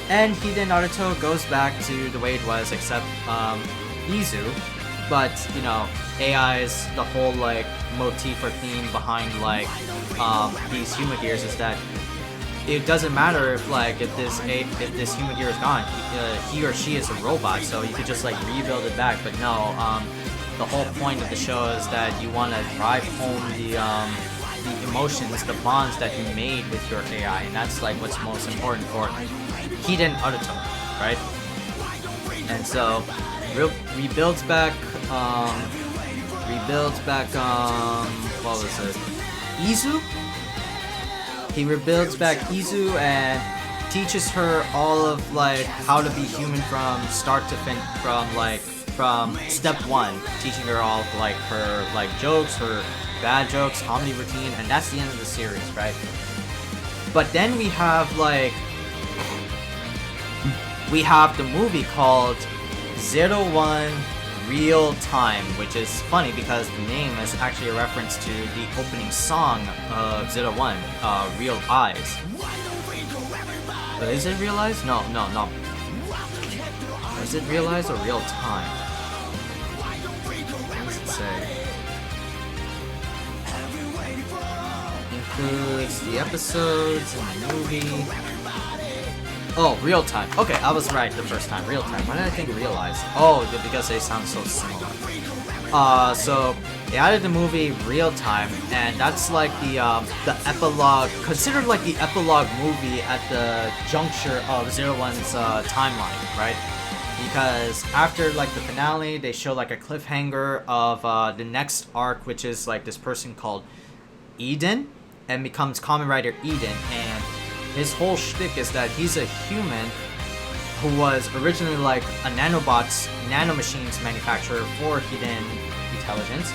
and Hiden Naruto goes back to the way it was, except Izu. But you know, AI is the whole like motif or theme behind like these human gears is that it doesn't matter if this human gear is gone, he or she is a robot, so you could just like rebuild it back. But no, the whole point of the show is that you want to drive home the emotions, the bonds that you made with your AI, and that's like what's most important for Hiden Naruto, right? And so rebuilds back what was it? Izu? He rebuilds back Izu and teaches her all of like how to be human from start to finish, from step one, teaching her all of like her like jokes, her bad jokes, comedy routine, and that's the end of the series, right? But then we have the movie called Zero-One Real Time, which is funny because the name is actually a reference to the opening song of Zero-One, Real Eyes. Is it Real Eyes? No. Is it Real Eyes or Real Time? What does it say? Includes the episodes and the movie. Oh, Real Time. Okay, I was right the first time. Real Time. Why did I think Realize? Oh, because they sound so similar. So they added the movie Real Time, and that's like the epilogue, considered like the epilogue movie at the juncture of Zero-One's timeline, right? Because after like the finale, they show like a cliffhanger of the next arc, which is like this person called Eden, and becomes Kamen Rider Eden, and his whole shtick is that he's a human who was originally like a nanomachines manufacturer for hidden intelligence,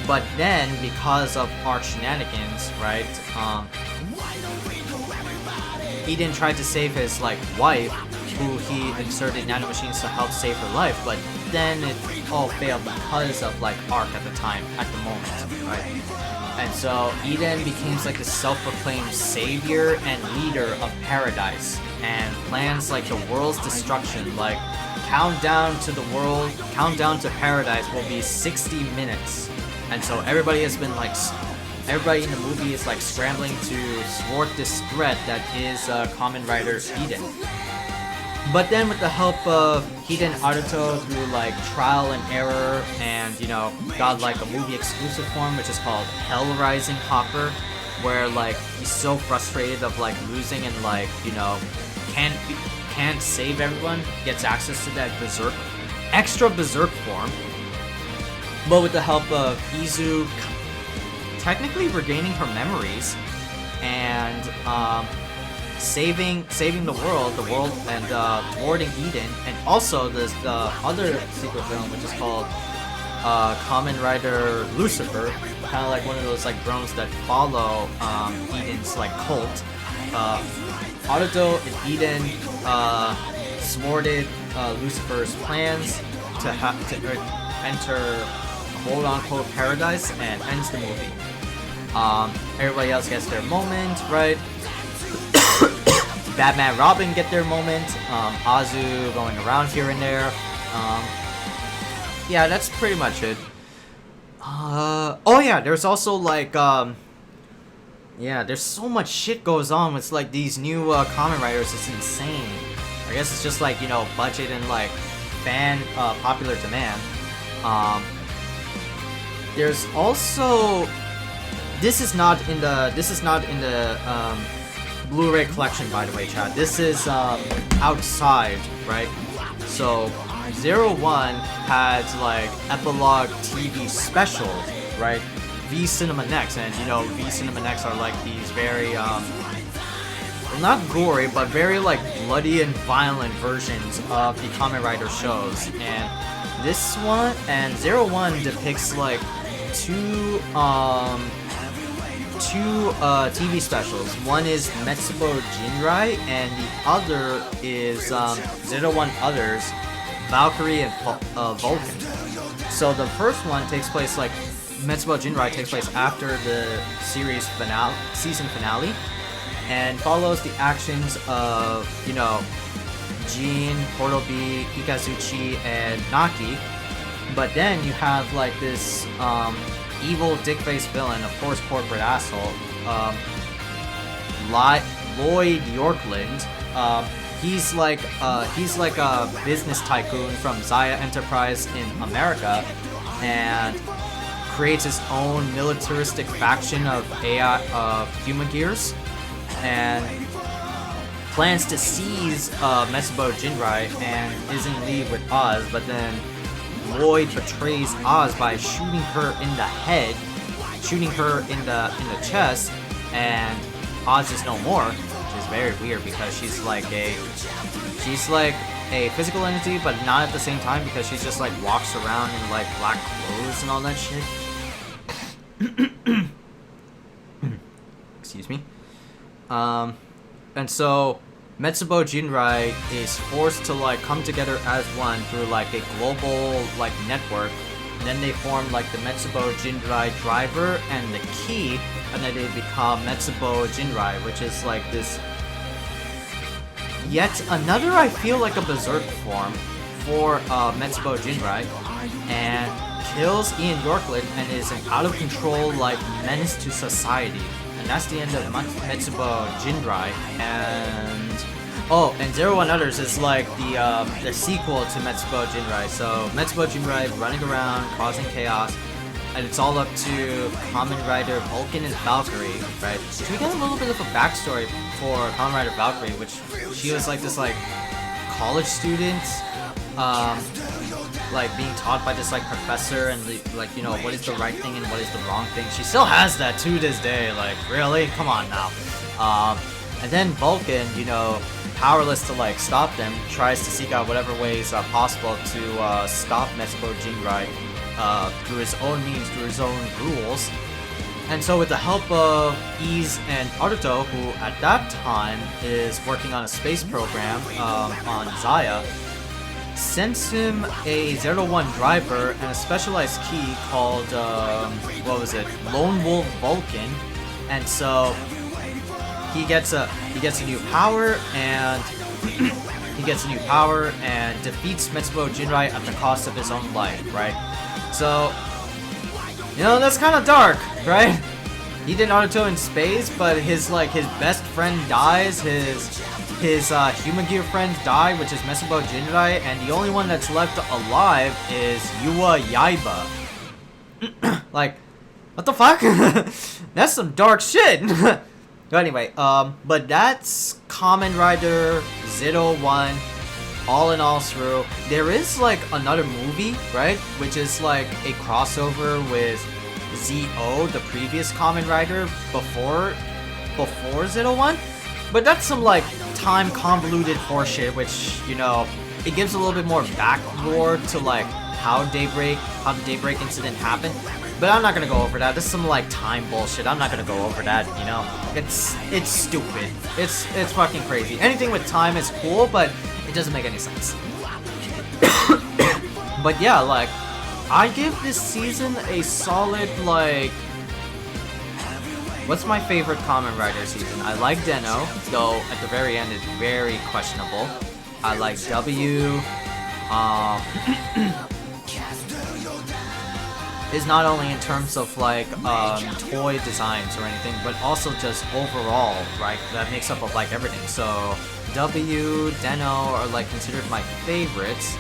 but then because of Ark shenanigans, right, Eden tried to save his like wife, who he inserted nanomachines to help save her life, but then it all failed because of like Ark at the time, at the moment, right? And so Eden becomes like the self-proclaimed savior and leader of paradise, and plans like the world's destruction, like countdown to paradise will be 60 minutes. And so everybody in the movie is like scrambling to thwart this threat that is Kamen Rider Eden. But then with the help of Hiden Naruto through like trial and error, and you know, got like a movie exclusive form which is called Hell Rising Hopper, where like he's so frustrated of like losing and like, you know, can't save everyone, gets access to that extra berserk form. But with the help of Izu technically regaining her memories and saving the world, and thwarting Eden, and also there's the other secret film which is called Kamen Rider Lucifer, kind of like one of those like drones that follow Eden's like cult. Naruto and Eden thwarted Lucifer's plans, to enter quote-unquote paradise and ends the movie. Everybody else gets their moment, right? Batman, Robin get their moment. Azu going around here and there. Yeah, that's pretty much it. Oh yeah, there's also like yeah, there's so much shit goes on with like these new Kamen Riders. It's insane. I guess it's just like, you know, budget and like fan popular demand. There's also this is not in the Blu-ray collection, by the way, chat. This is outside, right? So Zero-One had like epilogue TV specials, right? V Cinema Next, and you know, V Cinema Next are like these very well, not gory, but very like bloody and violent versions of the Kamen Rider shows. And this one and Zero-One depicts like two TV specials. One is Metsubo Jinrai, and the other is Zero-One Others, Valkyrie and Vulcan. So the first one takes place like Metsubo Jinrai takes place after the series finale, season finale, and follows the actions of, you know, Jin, Horobi, Ikazuchi, and Naki. But then you have like this evil dick-faced villain, of course, corporate asshole, Lloyd Yorkland. He's like a business tycoon from Zaya Enterprise in America, and creates his own militaristic faction of AI human gears, and plans to seize Metsubo Jinrai and is in league with Oz, but then Lloyd betrays Oz by shooting her in the head, shooting her in the chest, and Oz is no more, which is very weird because she's like a physical entity, but not at the same time, because she's just like walks around in like black clothes and all that shit. Excuse me. And so Metsubo Jinrai is forced to like come together as one through like a global like network. And then they form like the Metsubo Jinrai driver and the key, and then they become Metsubo Jinrai, which is like this yet another, I feel like, a berserk form for Metsubo Jinrai, and kills Ian Yorkland and is an out-of-control, like, menace to society. And that's the end of Metsubo Jinrai. And oh, and Zero-One Others is like the sequel to Metsubo Jinrai. So Metsubo Jinrai running around causing chaos, and it's all up to Kamen Rider Vulcan and Valkyrie, right? So we get a little bit of a backstory for Kamen Rider Valkyrie, which she was like this like college student, like being taught by this like professor, and like, you know, what is the right thing and what is the wrong thing. She still has that to this day. Like, really? Come on now. And then Vulcan, you know, powerless to like stop them, tries to seek out whatever ways possible to stop Metsubo Jinrai through his own means, through his own rules. And so with the help of Iz and Aruto, who at that time is working on a space program on Zaya, sends him a Zero-One driver and a specialized key called, what was it, Lone Wolf Vulcan. And so he gets a new power, and defeats Metsubo Jinrai at the cost of his own life, right? So, you know, that's kind of dark, right? He did Naruto in space, but his best friend dies, his human gear friends die, which is Metsubo Jinrai, and the only one that's left alive is Yua Yaiba. Like, what the fuck? That's some dark shit. But anyway, but that's Kamen Rider Zero-One, all in all through. There is like another movie, right, which is like a crossover with ZO, the previous Kamen Rider before Zero-One, but that's some like time convoluted horseshit, which, you know, it gives a little bit more back lore to like how the Daybreak incident happened. But I'm not gonna go over that. This is some like time bullshit. I'm not gonna go over that, you know? It's stupid. It's fucking crazy. Anything with time is cool, but it doesn't make any sense. But yeah, like, I give this season a solid, like... What's my favorite Kamen Rider season? I like Den-O, though at the very end it's very questionable. I like W. Is not only in terms of like toy designs or anything, but also just overall, right? That makes up of like everything. So W, Den-O are like considered my favorites.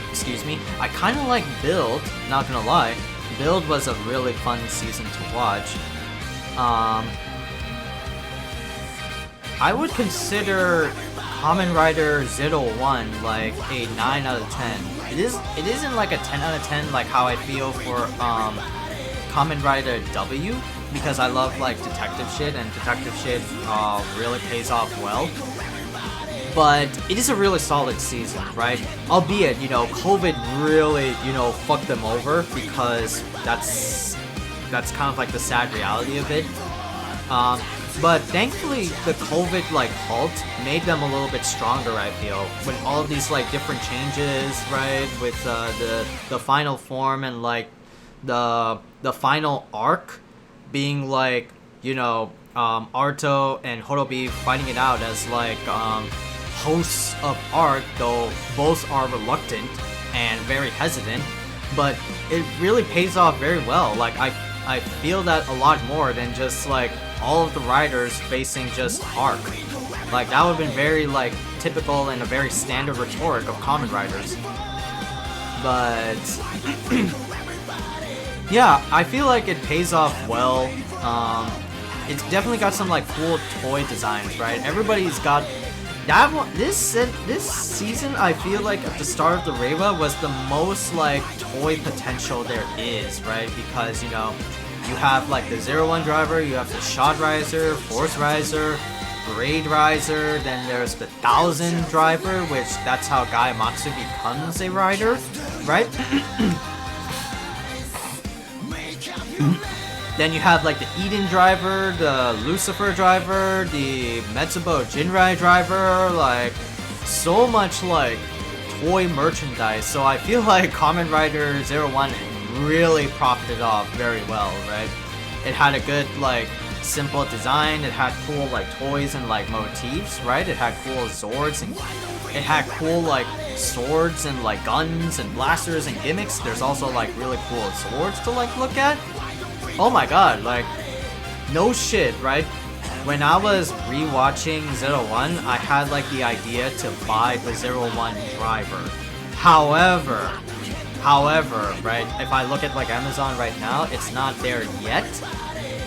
Excuse me. I kind of like Build, not gonna lie. Build was a really fun season to watch. I would consider Kamen Rider Zero-One like a 9 out of 10. It isn't like a 10 out of 10 like how I feel for Kamen Rider W, because I love like detective shit, and detective shit really pays off well. But it is a really solid season, right? Albeit, you know, COVID really, you know, fucked them over, because that's kind of like the sad reality of it. But thankfully, the COVID like halt made them a little bit stronger, I feel, with all of these like different changes, right? With the final form and like the final arc being like, you know, Arto and Horobi fighting it out as like hosts of Ark, though both are reluctant and very hesitant, but it really pays off very well. Like I feel that a lot more than just like all of the riders facing just Ark. Like that would have been very like typical and a very standard rhetoric of Kamen Riders. But yeah, I feel like it pays off well. It's definitely got some like cool toy designs, right? Everybody's got that one. This season, I feel like at the start of the Reiwa was the most like toy potential there is, right? Because you know, you have like the Zero-One driver, you have the Shot Riser, Force Riser, Braid Riser, then there's the 1000 driver, which that's how Gayamatsu becomes a rider, right? Then you have like the Eden driver, the Lucifer driver, the Metsubo Jinrai driver, like so much like toy merchandise. So I feel like Kamen Rider Zero-One really profited off very well, right? It had a good like simple design, it had cool like toys and like motifs, right? It had cool swords, and it had cool like swords and like guns and blasters and gimmicks. There's also like really cool swords to like look at. Oh my god, like, no shit, right? When I was rewatching Zero-One, I had like the idea to buy the Zero-One driver. However, right, if I look at like Amazon right now, it's not there yet,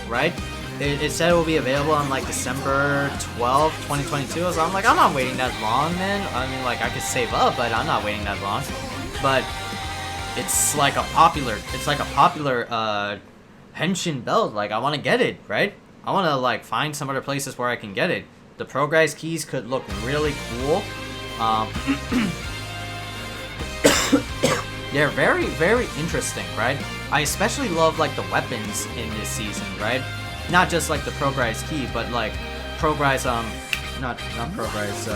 right? It said it will be available on like December 12th, 2022, so I'm like, I'm not waiting that long, man. I mean, like, I could save up, but I'm not waiting that long. But it's like a popular Henshin belt. Like, I want to get it, right? I want to like find some other places where I can get it. The Progress keys could look really cool. They're very, very interesting, right? I especially love like the weapons in this season, right? Not just like the Progress key, but like Progress not Progress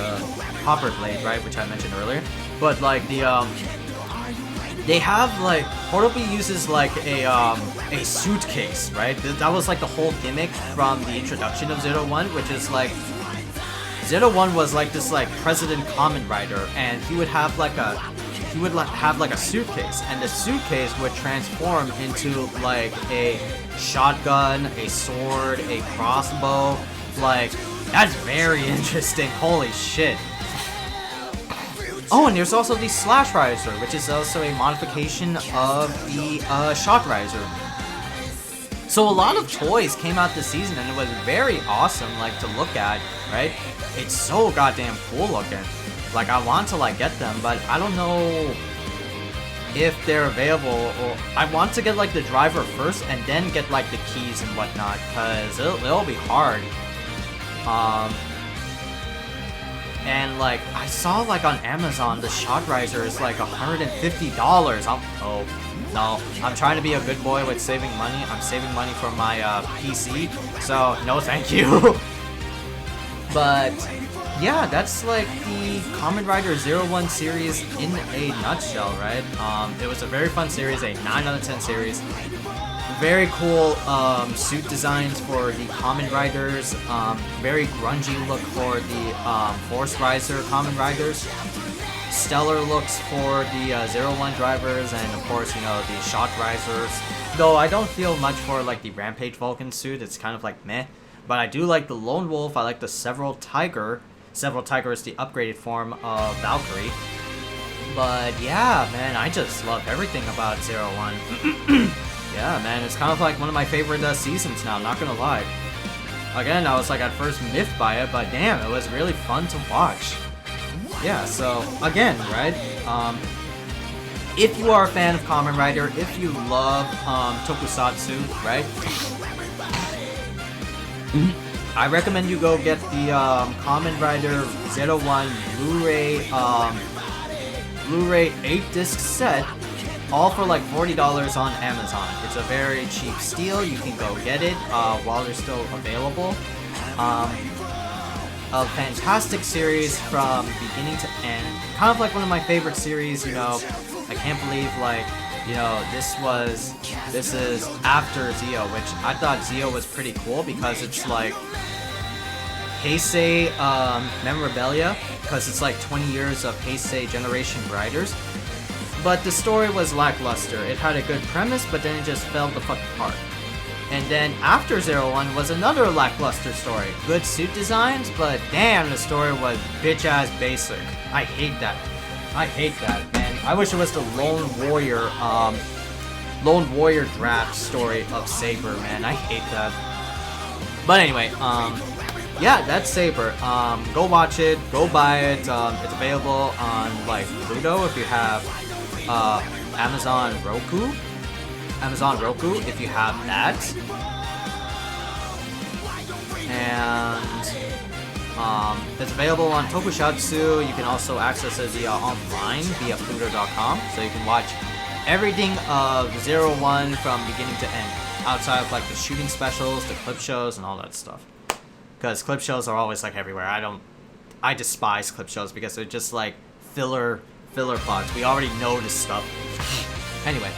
Hopper Blade, right, which I mentioned earlier. But like the they have like Horobi uses like a suitcase, right? That was like the whole gimmick from the introduction of Zero-One, which is like Zero-One was like this like President Kamen Rider, and he would have like a suitcase, and the suitcase would transform into like a shotgun, a sword, a crossbow. Like, that's very interesting. Holy shit. Oh, and there's also the Slash Riser, which is also a modification of the Shot Riser. So a lot of toys came out this season, and it was very awesome, like, to look at, right? It's so goddamn cool looking. Like, I want to, like, get them, but I don't know if they're available, or I want to get, like, the driver first, and then get, like, the keys and whatnot, because it'll be hard. And, like, I saw, like, on Amazon, the Shot Riser is, like, $150. Oh, no. I'm trying to be a good boy with saving money. I'm saving money for my, PC, so no thank you. But yeah, that's like the Kamen Rider Zero-One series in a nutshell, right? It was a very fun series, a 9 out of 10 series. Very cool suit designs for the Kamen Riders. Very grungy look for the Force Riser Kamen Riders. Stellar looks for the Zero-One drivers, and of course, you know, the Shock Risers. Though I don't feel much for like the Rampage Vulcan suit, it's kind of like meh. But I do like the Lone Wolf, I like the Several Tiger. Several Tiger is the upgraded form of Valkyrie. But yeah, man, I just love everything about Zero-One. Yeah, man, it's kind of like one of my favorite seasons now, not gonna lie. Again, I was like at first miffed by it, but damn, it was really fun to watch. Yeah, so again, right? If you are a fan of Kamen Rider, if you love Tokusatsu, right? I recommend you go get the Kamen Rider Zero-One Blu-ray 8-disc set, all for like $40 on Amazon. It's a very cheap steal. You can go get it while they're still available. A fantastic series from beginning to end. Kind of like one of my favorite series, you know. I can't believe, like, you know, this is after Zio, which I thought Zio was pretty cool because it's like Heisei memorabilia, because it's like 20 years of Heisei Generation Riders. But the story was lackluster. It had a good premise, but then it just fell the fuck apart. And then after Zero-One was another lackluster story. Good suit designs, but damn, the story was bitch-ass basic. I hate that. I hate that, man. I wish it was the Lone Warrior draft story of Saber, man. I hate that. But anyway, yeah, that's Saber. Go watch it, go buy it. It's available on like Pluto if you have Amazon Roku. Amazon Roku if you have that. And it's available on Tokusatsu. You can also access it via online via Pluto.com, so you can watch everything of Zero-One from beginning to end, outside of like the shooting specials, the clip shows, and all that stuff. Because clip shows are always like everywhere. I despise clip shows because they're just like filler plots. We already know this stuff. Anyway.